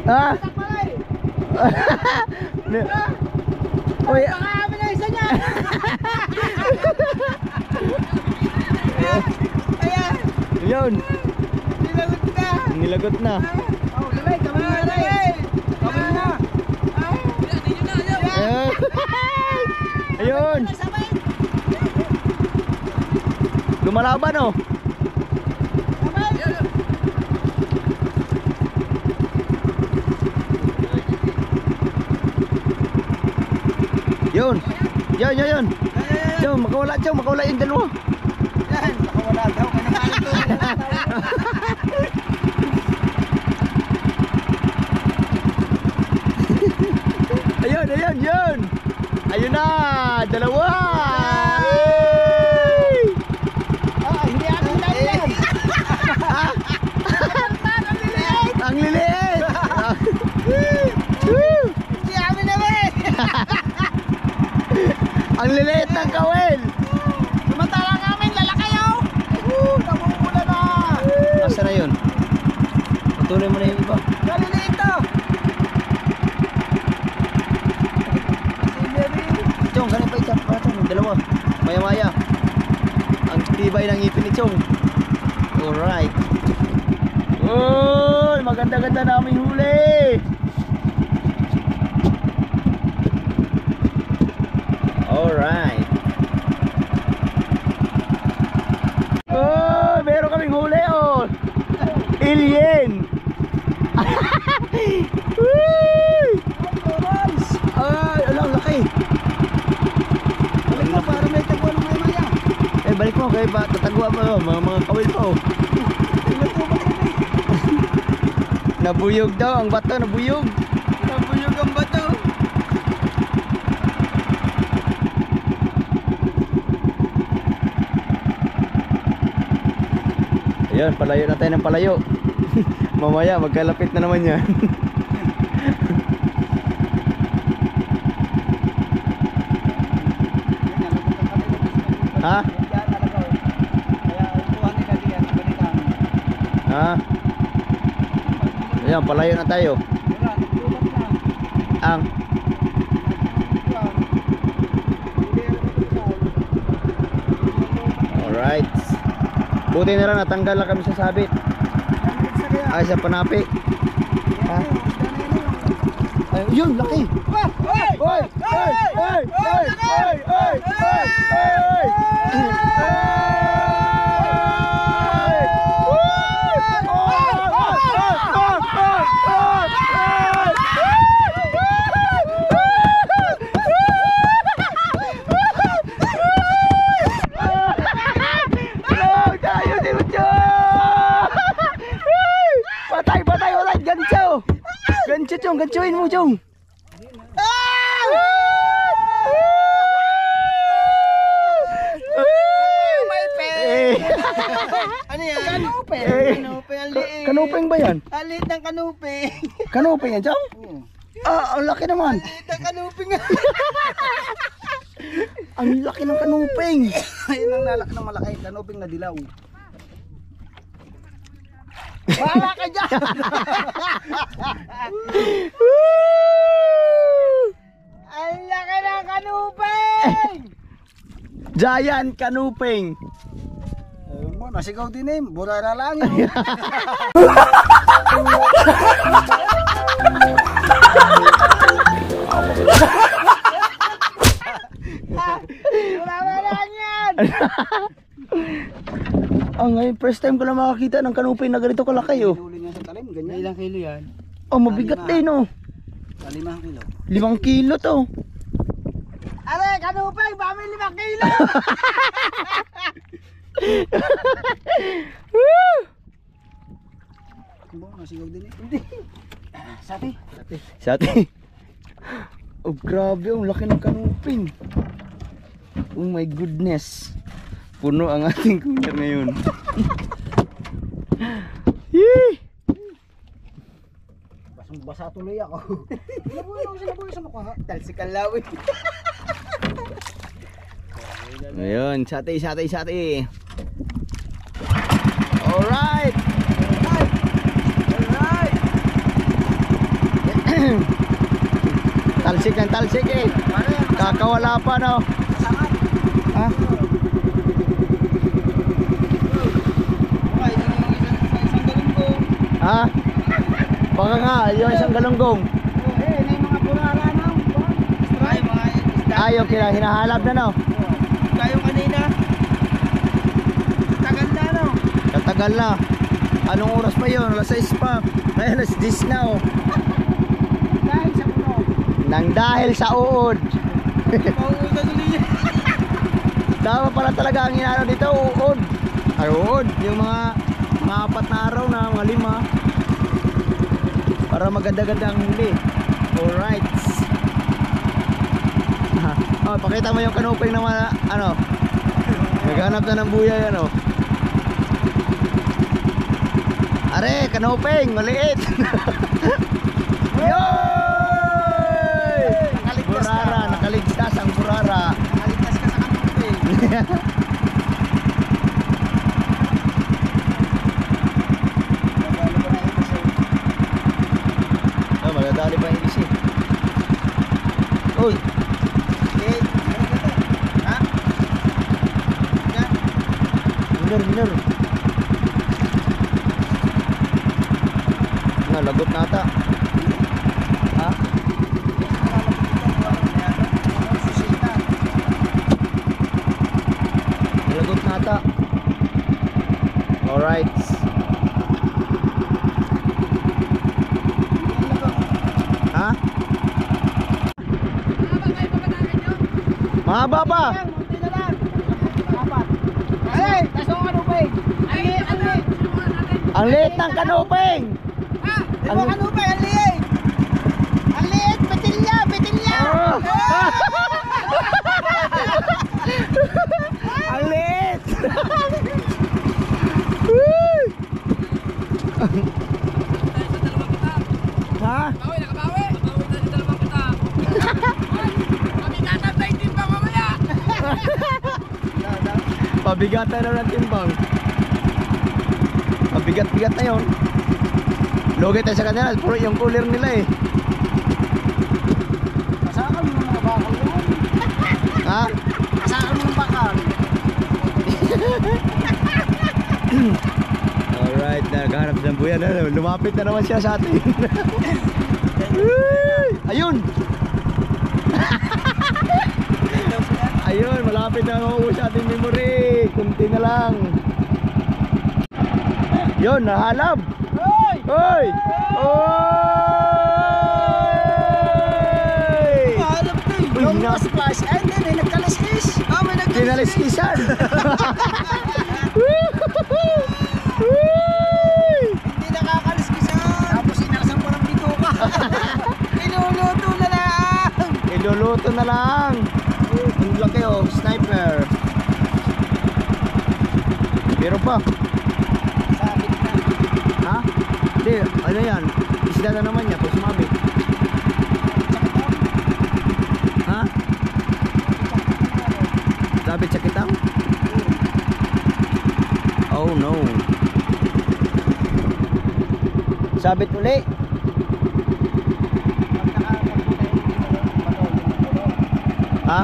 Ha? Uy, Baka kami na isa niya. Ayan. yun. Nilagot na. Nilagot na. Oh, lalay. Kami na, lalay. Kami na. Ayun. Lumalaban oh. Yun. Yun. Yun, makawala yung dalawa. Yan. Nakawala daw. Ayun. Ayun na, dalawa. Hindi ako dahil. Ang liliit. Hindi kami naman. Ang liliit ng kawel. Sumantala namin, lalaki yun. Namumula na. Asa na yun? Patuloy mo na yung iba. Kaliliit to. Chong, ganun pa isa. Dalawa. Maya-maya. Ang tibay ng ipin ni Chong. Alright. Uy, maganda-ganda na aming huli. Alright. Oh, meron kaming huli oh. Alien. Uy! Ay, alang laki. Balik mo para may tagwa ng maya. Eh, balik mo kay ba tatagwa mo oh, mga kawil pa oh. Nabuyog daw ang bato, nabuyog. Nabuyog ang bato. Ayun, palayo na tayo ng palayo. Mamaya magkalapit na naman yan. Ha? Ha? Ayan, palayo na tayo. Ang alright. Buti na lang natanggal lang kami sa sabit. Ay sa panapi. Ha? Ay, yun, laki. Oy! Oy! Oy! Oy! Oy! Oy! Oy! Patay, patay, patay, gancho! Gancho, Chong, ganchoin mo, Chong! Ano yan? Kanupe. Kanupe, ang liit. Kanuping ba yan? Ang liit ng kanupe. Kanuping yan, Chong? Ah, ang laki naman. Ang liit ng kanupe nga. Ang laki ng kanuping. Ayun ang nalak ng malaki. Kanuping na dilaw. Wala ka dyan! Ang laki ng kanuping! Giant kanuping. Ayun mo, nasigaw din eh. Burara lang yun. Burara lang yan! Ngayon, first time ko lang makakita ng kanuping na ganito kalaki, oh. Huli niya sa talim, ganyan. Ilang kilo yan? Oh, mabigat din, oh. 5 kilo. 5 kilo to. Are, kanuping! Bami 5 kilo! Bo, nasigaw din eh. Hindi. Sati. Sati. Oh, grabe, ang laki ng kanuping. Oh my goodness. Puno ang ating cooler ngayon. Yee! Basang-basa tuloy ako. Sinabuhay sa mukha. Talsikan lawin. Ngayon, sati, sati, sati. Alright! Alright! Talsik ng talsik eh. Kakawala pa, no? Sangat. Ha? Okay, isang galunggong. Ha? Baka nga, yung isang galunggong. Eh, may mga burara na. Ay, mga isda. Ayaw kila, hinahalap na, no? Tayo kanina. Tagal na, no? Katagal na. Anong oras pa yun? Alas 6 pa. Ay, alas 10 na, oh. Dahil sa puno. Nang dahil sa uod. Pauusan ulit niya. Tama pala talaga ang inaano dito, uod. Ay, uod. Yung mga 4 na araw na, mga 5. Para maganda-ganda ang huli. Alright. Oh, pakita mo yung kanuping na ano. Naghanap na ng buya yan, oh. Are, kanuping, maliit. Yoy! Nakaligtas ka. Burara, nakaligtas ang burara. Nakaligtas ka sa kanupe. Oh, magdadali pa yung isi. Uy, Okay. Ha? Yan. minor. Lagot na ata. Ha? Lagot na ata. Alright. Ha? Mahaba pa. Ay, kaso ang kanuping. Ang liit ng kanuping. Di ba kanuping? Ang liit. Ang liit. Betilya. Betilya. Oh. Ang liit. Ha? Bawi, nakabawi. Bawi tayo sa dalawang kita. Kami tatantay din pa mamaya. Pabigatan na ng timbang. Pabigat-bigat na yun. Logay tayo sa kanila, puro yung cooler nila eh. bakal yun. Ha? Kasama mo ng bakal. Alright, naghahanap ng buyan. Lumapit na naman siya sa atin. Uy! Ayun! Ayun, malapit na ako sa ating memory. Kunti na lang. Yun, nahalab. Hoy! Hoy! Hoy! Mahalap ko eh. Uy, Yung na- mas flash. Ay, hindi. May nagkaliskis. Ah, may nagkaliskis. Kinaliskisan. Hindi nakakaliskisan. Tapos inalasan mo ng bituka. Inuluto na lang. Iluluto na lang. Ang laki oh, sniper. Meron pa. Sabit na. Ha? Hindi, ano yan? Isda na naman niya, kung sumabit. Ha? Sabit sa kitang? Oh no. Sabit uli. Ha?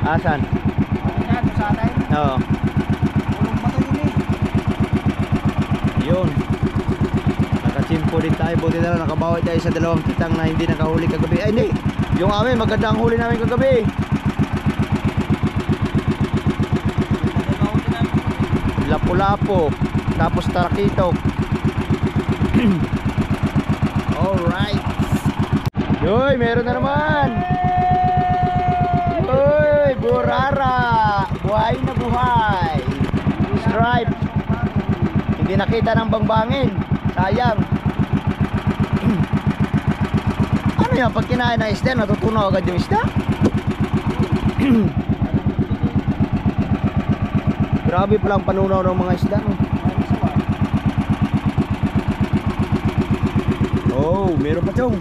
Asan? Oo. Yun. Nakachimpo din tayo. Buti na lang nakabawi tayo sa dalawang kitang na hindi nakahuli kagabi. Ay hindi. Yung amin, maganda ang huli namin kagabi. Lapu-lapo. Tapos tarakitok. Alright. Yoy, meron na naman. Uy, burara. Buhay na buhay. Stripe. Hindi nakita ng bangbangin. Sayang. Ano yan? Pag kinain ng isda, natutunaw agad yung isda? Grabe palang panunaw ng mga isda. No? Oh, meron pa chong.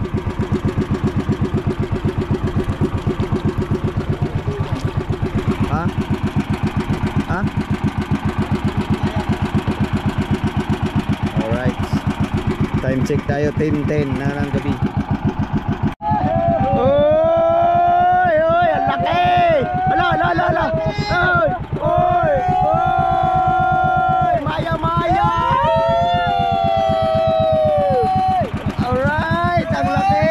Ha? Ha? Alright. Time check tayo, 10:10 na ng gabi. Oy! Oy! Ang laki! Ala! Ala! Ala! Ala! Oy! Oy! Oy! Maya! Maya! Alright! Ang laki!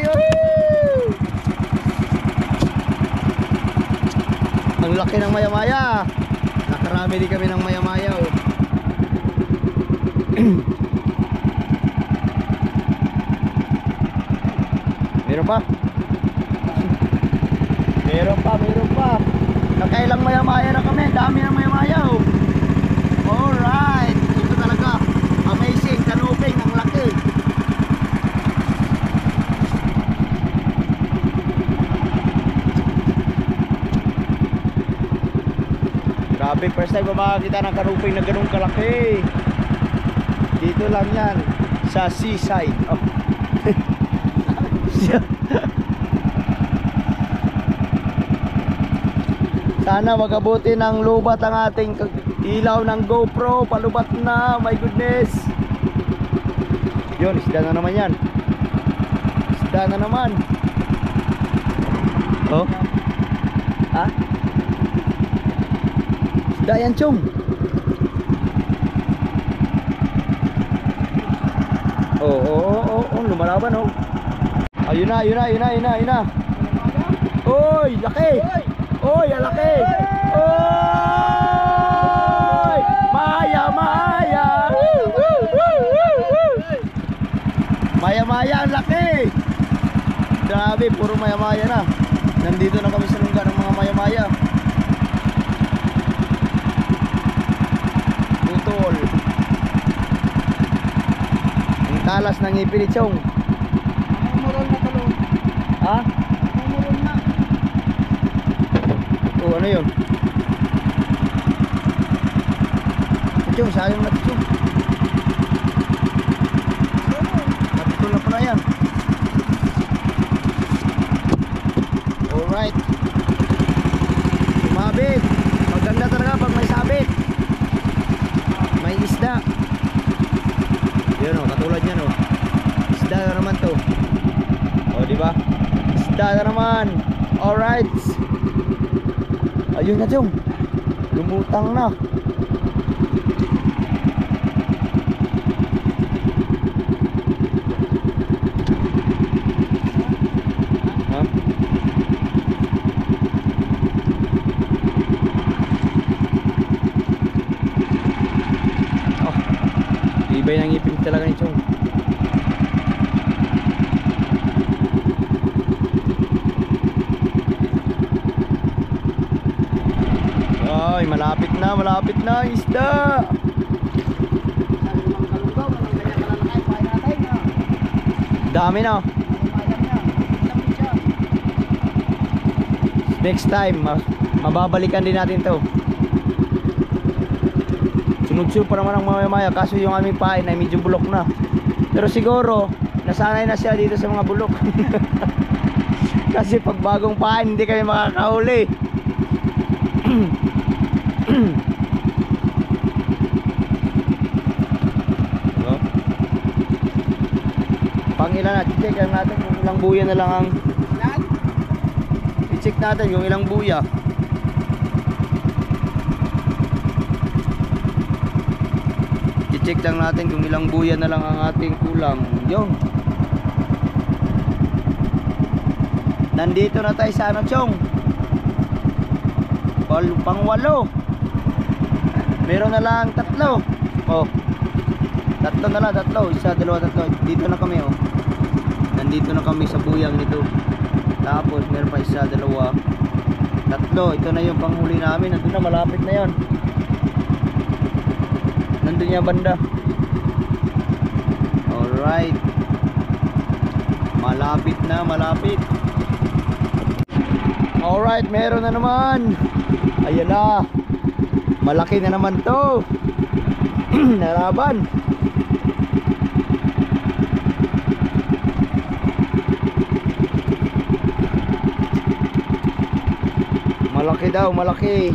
Woo! Ang laki ng maya-maya! Nakarami din kami ng maya-maya oh. Meron pa? Meron pa, meron pa. Nakailang maya-maya na kami. Dami ng maya-maya oh. Alright. Ito talaga. Amazing. Kanuping. Ang laki. Grabe. First time ko makakita ng kanuping na ganun kalaki. Dito lang yan. Sa seaside. Oh. Sana magabuti ng lubat ang ating ilaw ng GoPro. Palubat na, my goodness. Yun, isda na naman yan. Isda na naman. Oh. Ha? Isda yan, chong. Oh, lumalaban oh. Ayun na, ayun na, ayun na, ayun na, ayun na. Oy, laki. Oy, ang laki. Oy! Maya, maya. Maya, maya, ang laki. Grabe, puro maya, maya na. Nandito na kami sa lungga ng mga maya, maya. Putol. Ang talas ng ngipin ni Chong. Umurol na tuloy. Ha? Umurol na. Oh, ano yun? Chong, sayang na Chong. Napitol na pala yan. Alright. Sumabit. Maganda talaga pag may sabit. May isda. Yun o, katulad yan o. Isda na naman to. di ba? Isda na naman. Alright. Ayun na, Chong. Lumutang na. Ha? Oh, ibay ng ipin talaga ni Chong. Ay, malapit na ang isda. Sabi ng mga kalunggaw, walang ganyan kalalakay, pahay natin. Dami na. Lumayan niya. Lapit siya. Next time, mababalikan din natin to. Sunod-sunod pa naman ang mamaya, kaso yung aming pain ay medyo bulok na. Pero siguro, nasanay na siya dito sa mga bulok. Kasi pag bagong pain, hindi kami makakahuli. Hello? Pang ilan na, check lang natin kung ilang buya na lang ang Yan. i-check natin kung ilang buya. I-check lang natin kung ilang buya na lang ang ating kulang. Yun. Nandito na tayo sa ano, Chong? Pang-walo. Meron na lang 3. Oh. 3 na lang, 3. Isa, 2, 3. Dito na kami, oh. Nandito na kami sa buyang nito. Tapos meron pa isa, 2, 3. Ito na yung panghuli namin. Nandun na, malapit na yon. Nandun yung banda. Alright. Malapit na, malapit. Alright, meron na naman. Ayan na. Malaki na naman to. Naraban. Malaki daw, malaki.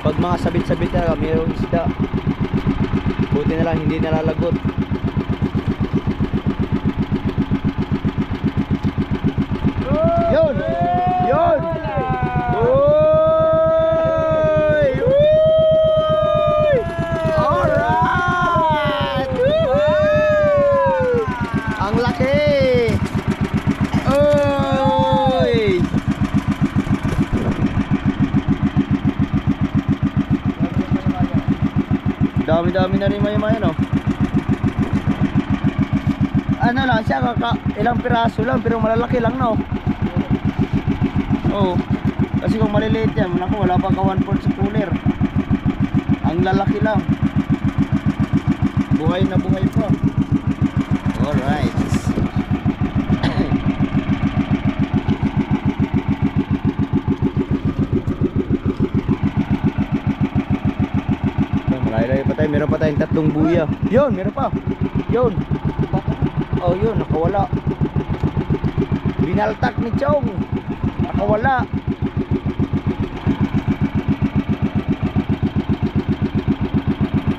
Pag mga sabit-sabit na mayroong isda, buti na lang hindi nalalagot. Yun! Yun! Uy! Uy! Alright! Ang laki! Uy! Dami-dami na rin may no? Ano lang siya, ilang piraso lang pero malalaki lang, no? Oo. Kasi kung maliliit yan, naku, wala pa ka 1/4 sa cooler. Ang lalaki lang. Buhay na buhay pa. Alright. Malayo-layo pa tayo. Meron pa tayong 3 buya. Yun, meron pa. Yun. Oh, yun, nakawala. Binaltak ni Chong. Nakawala.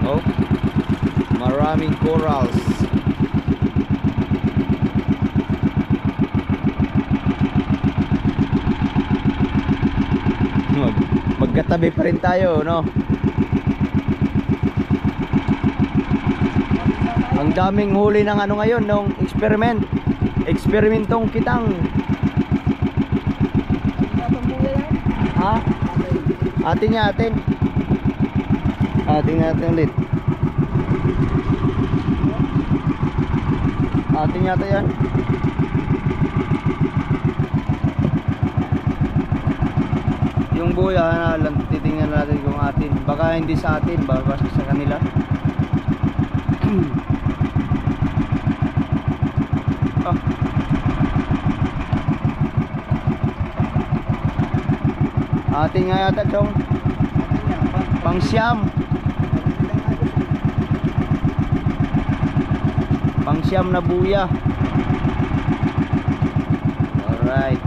Oh, maraming corals. Magkatabi pa rin tayo, no? Ang daming huli ng ano ngayon, nung experimentong kitang. Ha? Atin niya, atin. Atin natin ulit. Atin yata yan. Yung buya na lang, titingnan natin kung atin. Baka hindi sa atin, baka sa kanila. Oh. Atin nga yata, Chong. Pang-siyam. Pang-siyam na buya. Alright.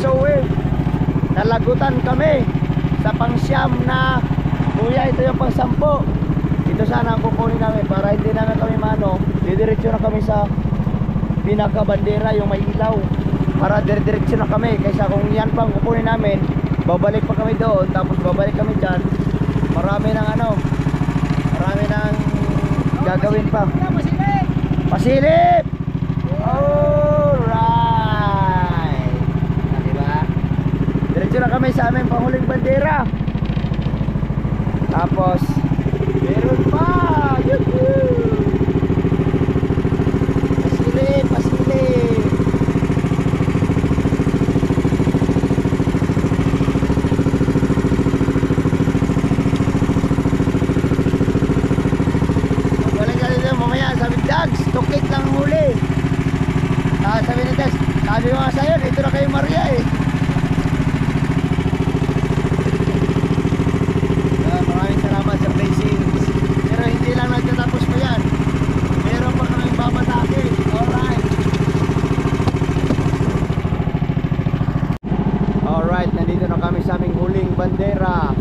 kasowin, nalagutan kami sa pangsyam na kuya, ito yung pang-10. Ito sana ang kukunin namin para hindi na kami mano. Didiretso na kami sa pinaka-bandera, yung may ilaw, para diretso na kami. Kaysa kung yan pang kukunin namin, babalik pa kami doon, tapos babalik kami dyan. Marami ng marami ng gagawin pa. Masilip! Pasilip! Alright! Diba? Diretso na kami sa aming panghuling bandera. Tapos meron pa! Yuhuu! Pasilip! Pasilip! Balik ka dito mamaya, sabi Dags, tukik lang huli. Sabi ni Dags, sabi ko nga sa'yo, dito na kayo Maria eh. Maraming salamat sa blessings. Pero hindi lang nagtatapos pa yan. Meron pa kaming babatakin. Alright. Alright, nandito na kami sa aming huling bandera.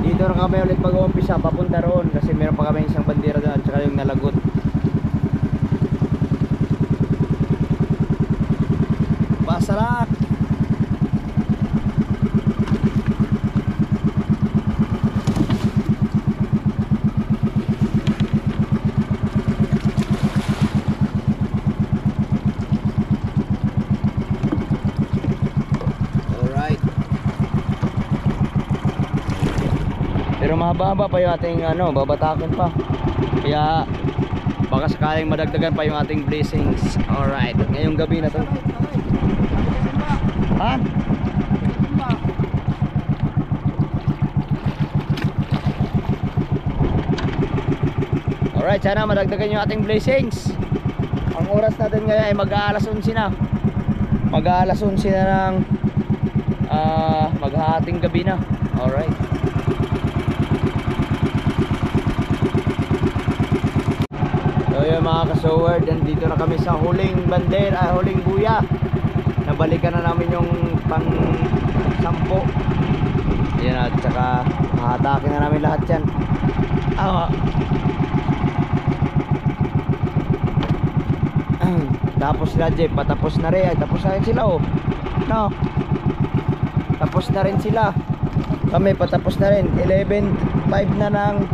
Dito na kami ulit mag-uumpisa papunta roon kasi meron pa kami isang bandera doon at saka yung nalagot. Basara. Alright. Pero mahaba-haba pa yung ating babatakin pa. Kaya baka sakaling madagdagan pa yung ating blessings. Alright, ngayong gabi na to. Ha? Alright, sana madagdagan yung ating blessings. Ang oras natin ngayon ay mag-aalas 11 na. Mag-aalas 11 na ng maghahating gabi na. Alright. So yun mga kasoward, nandito na kami sa huling bandera, huling buya. Nabalikan na namin yung pang-10. Ayan, at saka hahatakin na namin lahat yan. Tapos sila Jeff, patapos na rin. Ay, tapos na rin sila oh. No. Tapos na rin sila. Kami patapos na rin. 11:05 na ng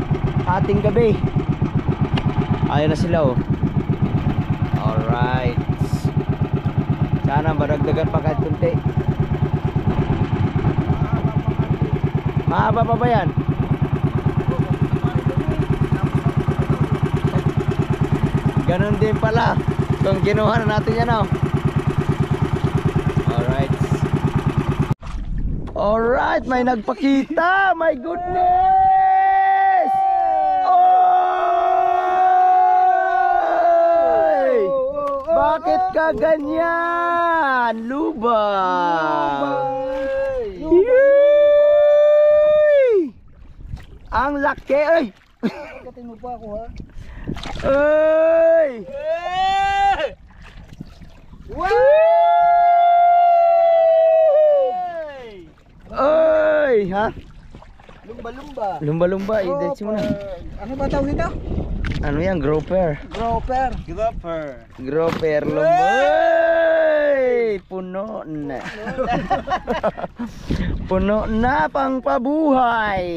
ating gabi. Ayun na sila oh. Alright. Sana maragdagan pa kahit kunti. Mahaba pa ba yan? Ganon din pala kung kinuha na natin yan oh. Alright. Alright, may nagpakita. My goodness. Oy! Bakit ka ganyan? Lubang. Yay! Ang laki ay. Katin mo pa ako ha. Ay! Ay! Ha? Lumba-lumba. Lumba-lumba, i-diretso mo na. Ano ba tawag ito? Ano yan? Grouper. Grouper. Grouper, lumba. Ay! Puno na. Puno na pang pabuhay.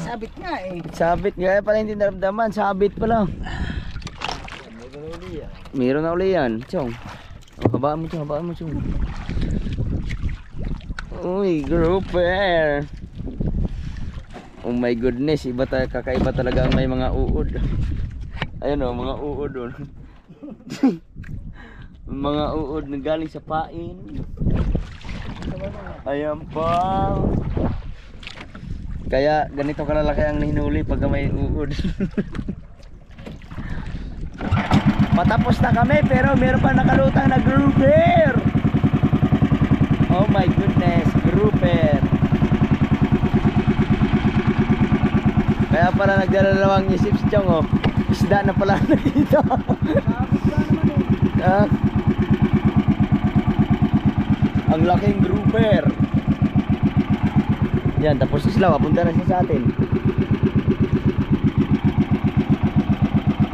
Sabit nga eh. Sabit, kaya pala hindi naramdaman. Sabit pa lang. Meron na uli yan. Chong. Habaan mo, Chong. Habaan mo, Chong. Uy, grouper. Oh my goodness, kakaiba talaga ang may mga uod. Ayun o, mga uod doon. Mga uod na galing sa pain. Ayan pa. Kaya ganito kalalaki ang hinuli pag may uod. Patapos na kami pero meron pa nakalutang na grouper. Oh my goodness, grouper. Kaya pala nagdadalawang isip si Chong oh. Isda na pala nakita. Ah. Ang laking grouper. Yan, tapos na sila, papunta na siya sa atin.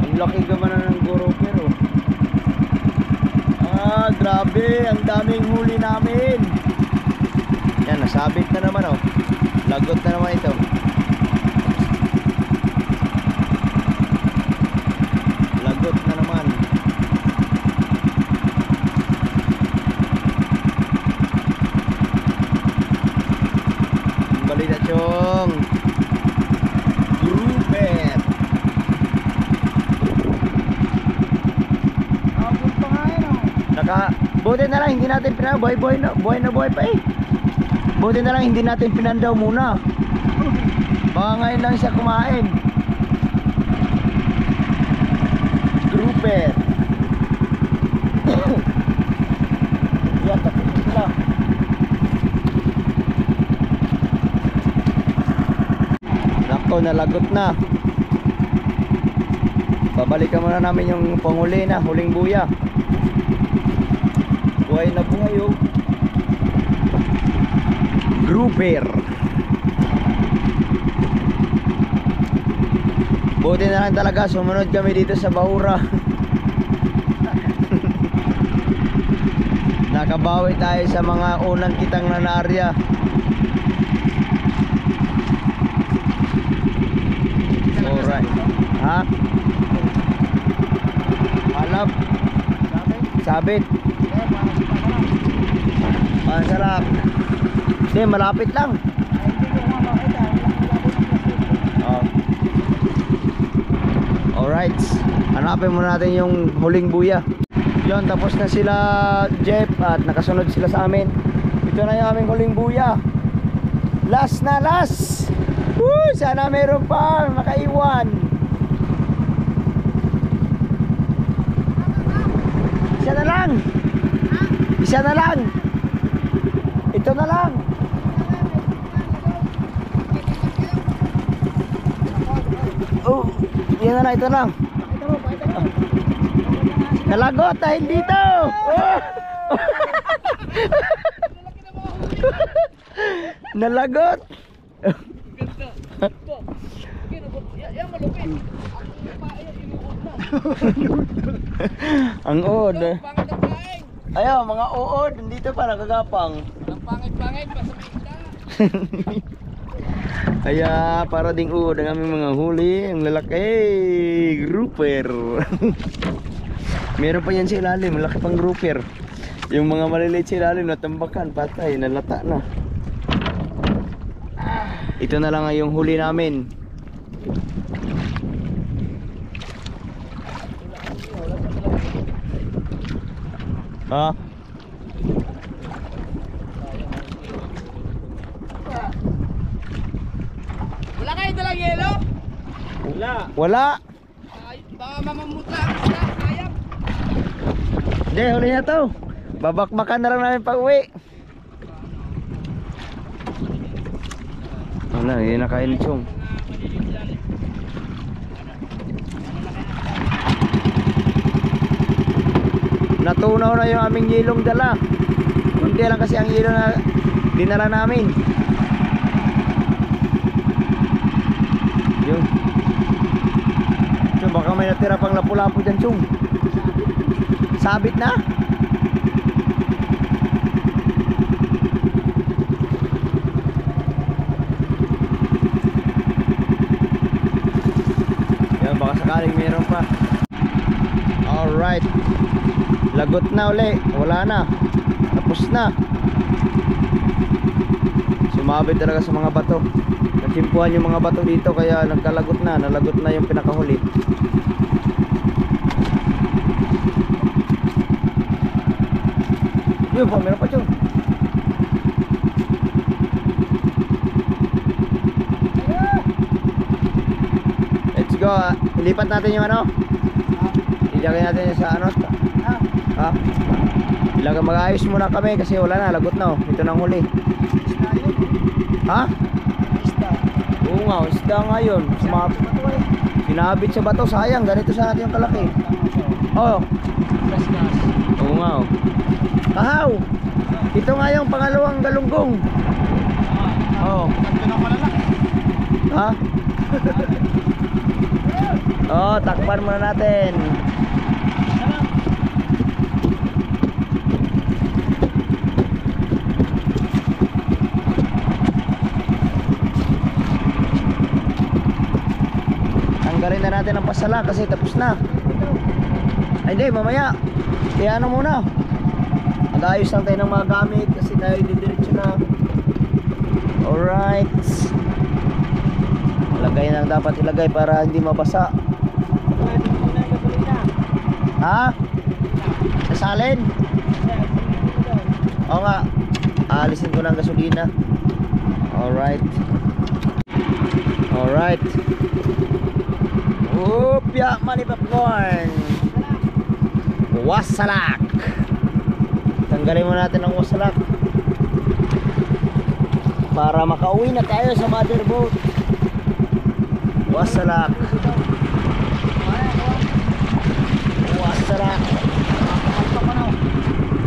Ang laki gaman na ng grouper, oh. Ah, grabe, ang daming huli namin. Yan, nasabit na naman, oh. Lagot na naman ito. Lagot na naman. Balik na chong grouper. Abot pa nga yun, oh. Buti na lang hindi natin buhay na buhay pa eh. Buti na lang hindi natin pinandaw muna. Baka ngayon lang siya kumain. Grouper. Yan, tapos na sila. Nako, nalagot na. Babalikan muna namin yung panghuli na, huling buya. Buhay na buhay, oh. Grouper. Buti na lang talaga sumunod kami dito sa Bahura. Nakabawi tayo sa mga unang kitang nanarya. Alright. Ha? Halap. Sabit. Ang sarap. Hindi, malapit lang. Oh. Alright. Hanapin muna natin yung huling buya. Yun, tapos na sila Jeff at nakasunod sila sa amin. Ito na yung aming huling buya. Last na last. Woo! Sana meron pa makaiwan. Isa na lang. Isa na lang. Ito na lang. Oh, yan na lang, ito lang. Nalagot dahil dito. Oh. Nalagot. Ang uod. Ayaw, mga uod, dito pa nagagapang. Ang pangit-pangit pa sa isda. Kaya para ding uod ang aming mga huli. Ang lalaki, grouper. Meron pa yan sa ilalim, malaki pang grouper. Yung mga maliliit sa ilalim natambakan, patay, nalata na. Ito na lang yung huli namin. Ha? Wala kayo dalang yelo? Wala. Ay, baka mamamutla ang isda. Sayang. Hindi, huli na to. Babakbakan na lang namin pag uwi. Wala, yun nakain chong. Natunaw na yung aming yelong dala. Kunti lang kasi ang yelo na dinala namin. Yun. So, baka may natira pang lapu-lapu dyan, chong. Sabit na? Yan, baka sakaling meron pa. Alright. Lagot na uli. Wala na. Tapos na. Sumabit talaga sa mga bato. Nagsimpuhan yung mga bato dito kaya nagkalagot na. Nalagot na yung pinakahuli. Yun po, meron pa dyan. Let's go. Ilipat natin yung ano. Ilagay natin sa ano. Ha? Ilagay, mag-ayos muna kami kasi wala na, lagot na, oh. Ito nang huli. Ha? Oo nga, isda nga yun. Sinabit sa bato, sayang, ganito sana natin yung kalaki. Oh, Oo nga oh. Kahaw! Ito nga yung pangalawang galunggong. Oh. Ha? Oh, takpan muna natin. Tanggalin na natin ang pasala kasi tapos na. Ay hindi, mamaya. Kaya ano muna. Mag-ayos lang tayo ng mga gamit kasi tayo didiretso na. Alright. Lagay lang dapat ilagay para hindi mabasa. Ha? Nasalin? Oo nga. Alisin ko ng gasolina. Alright. Alright. Upya, money popcorn. Wasalak. Tanggalin mo natin ang wasalak para makauwi na tayo sa mother boat. Wasalak. Wasalak.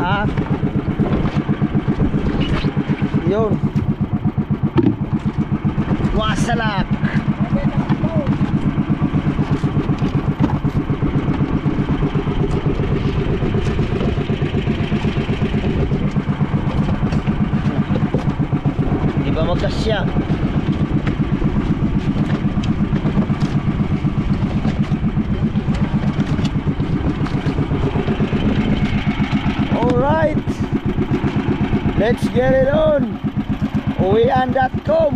Ha? Yun. Wasalak. Di ba magkasya? Alright, let's get it on. Uwian.com.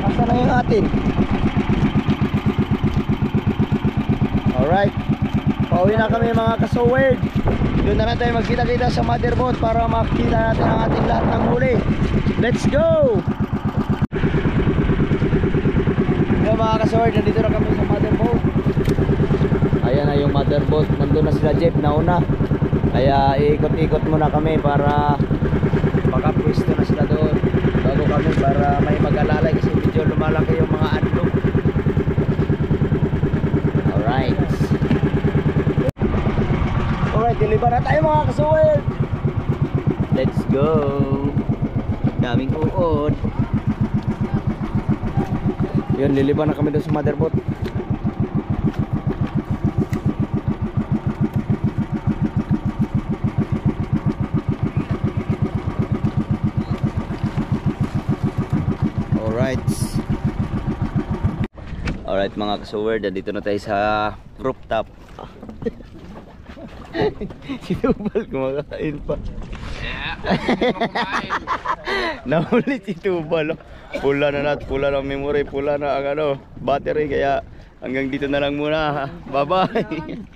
Asa na yung atin? Alright, pauwi na kami mga kasowerd. Doon na natin magkita-kita sa mother boat para makita natin ang ating lahat ng huli. Let's go! Yo mga kasowerd, nandito na kami sa mother boat. Ayan na yung mother boat. Nandun na sila Jeff nauna. Kaya iikot-ikot muna kami para makapwesto na sila doon bago kami para may mag-alalay kasi medyo lumalaki yung mga adlog. Alright. Alright, deliver na tayo mga kasuwid. Let's go. Daming uod. Yun, liliban na kami doon sa mother boat. Alright mga kasuwerd, dito na tayo sa rooftop. Si Tubal kumakain pa. Nahuli si Tubal. Pula na pula ng memory, pula na ang battery, kaya hanggang dito na lang muna. Bye bye.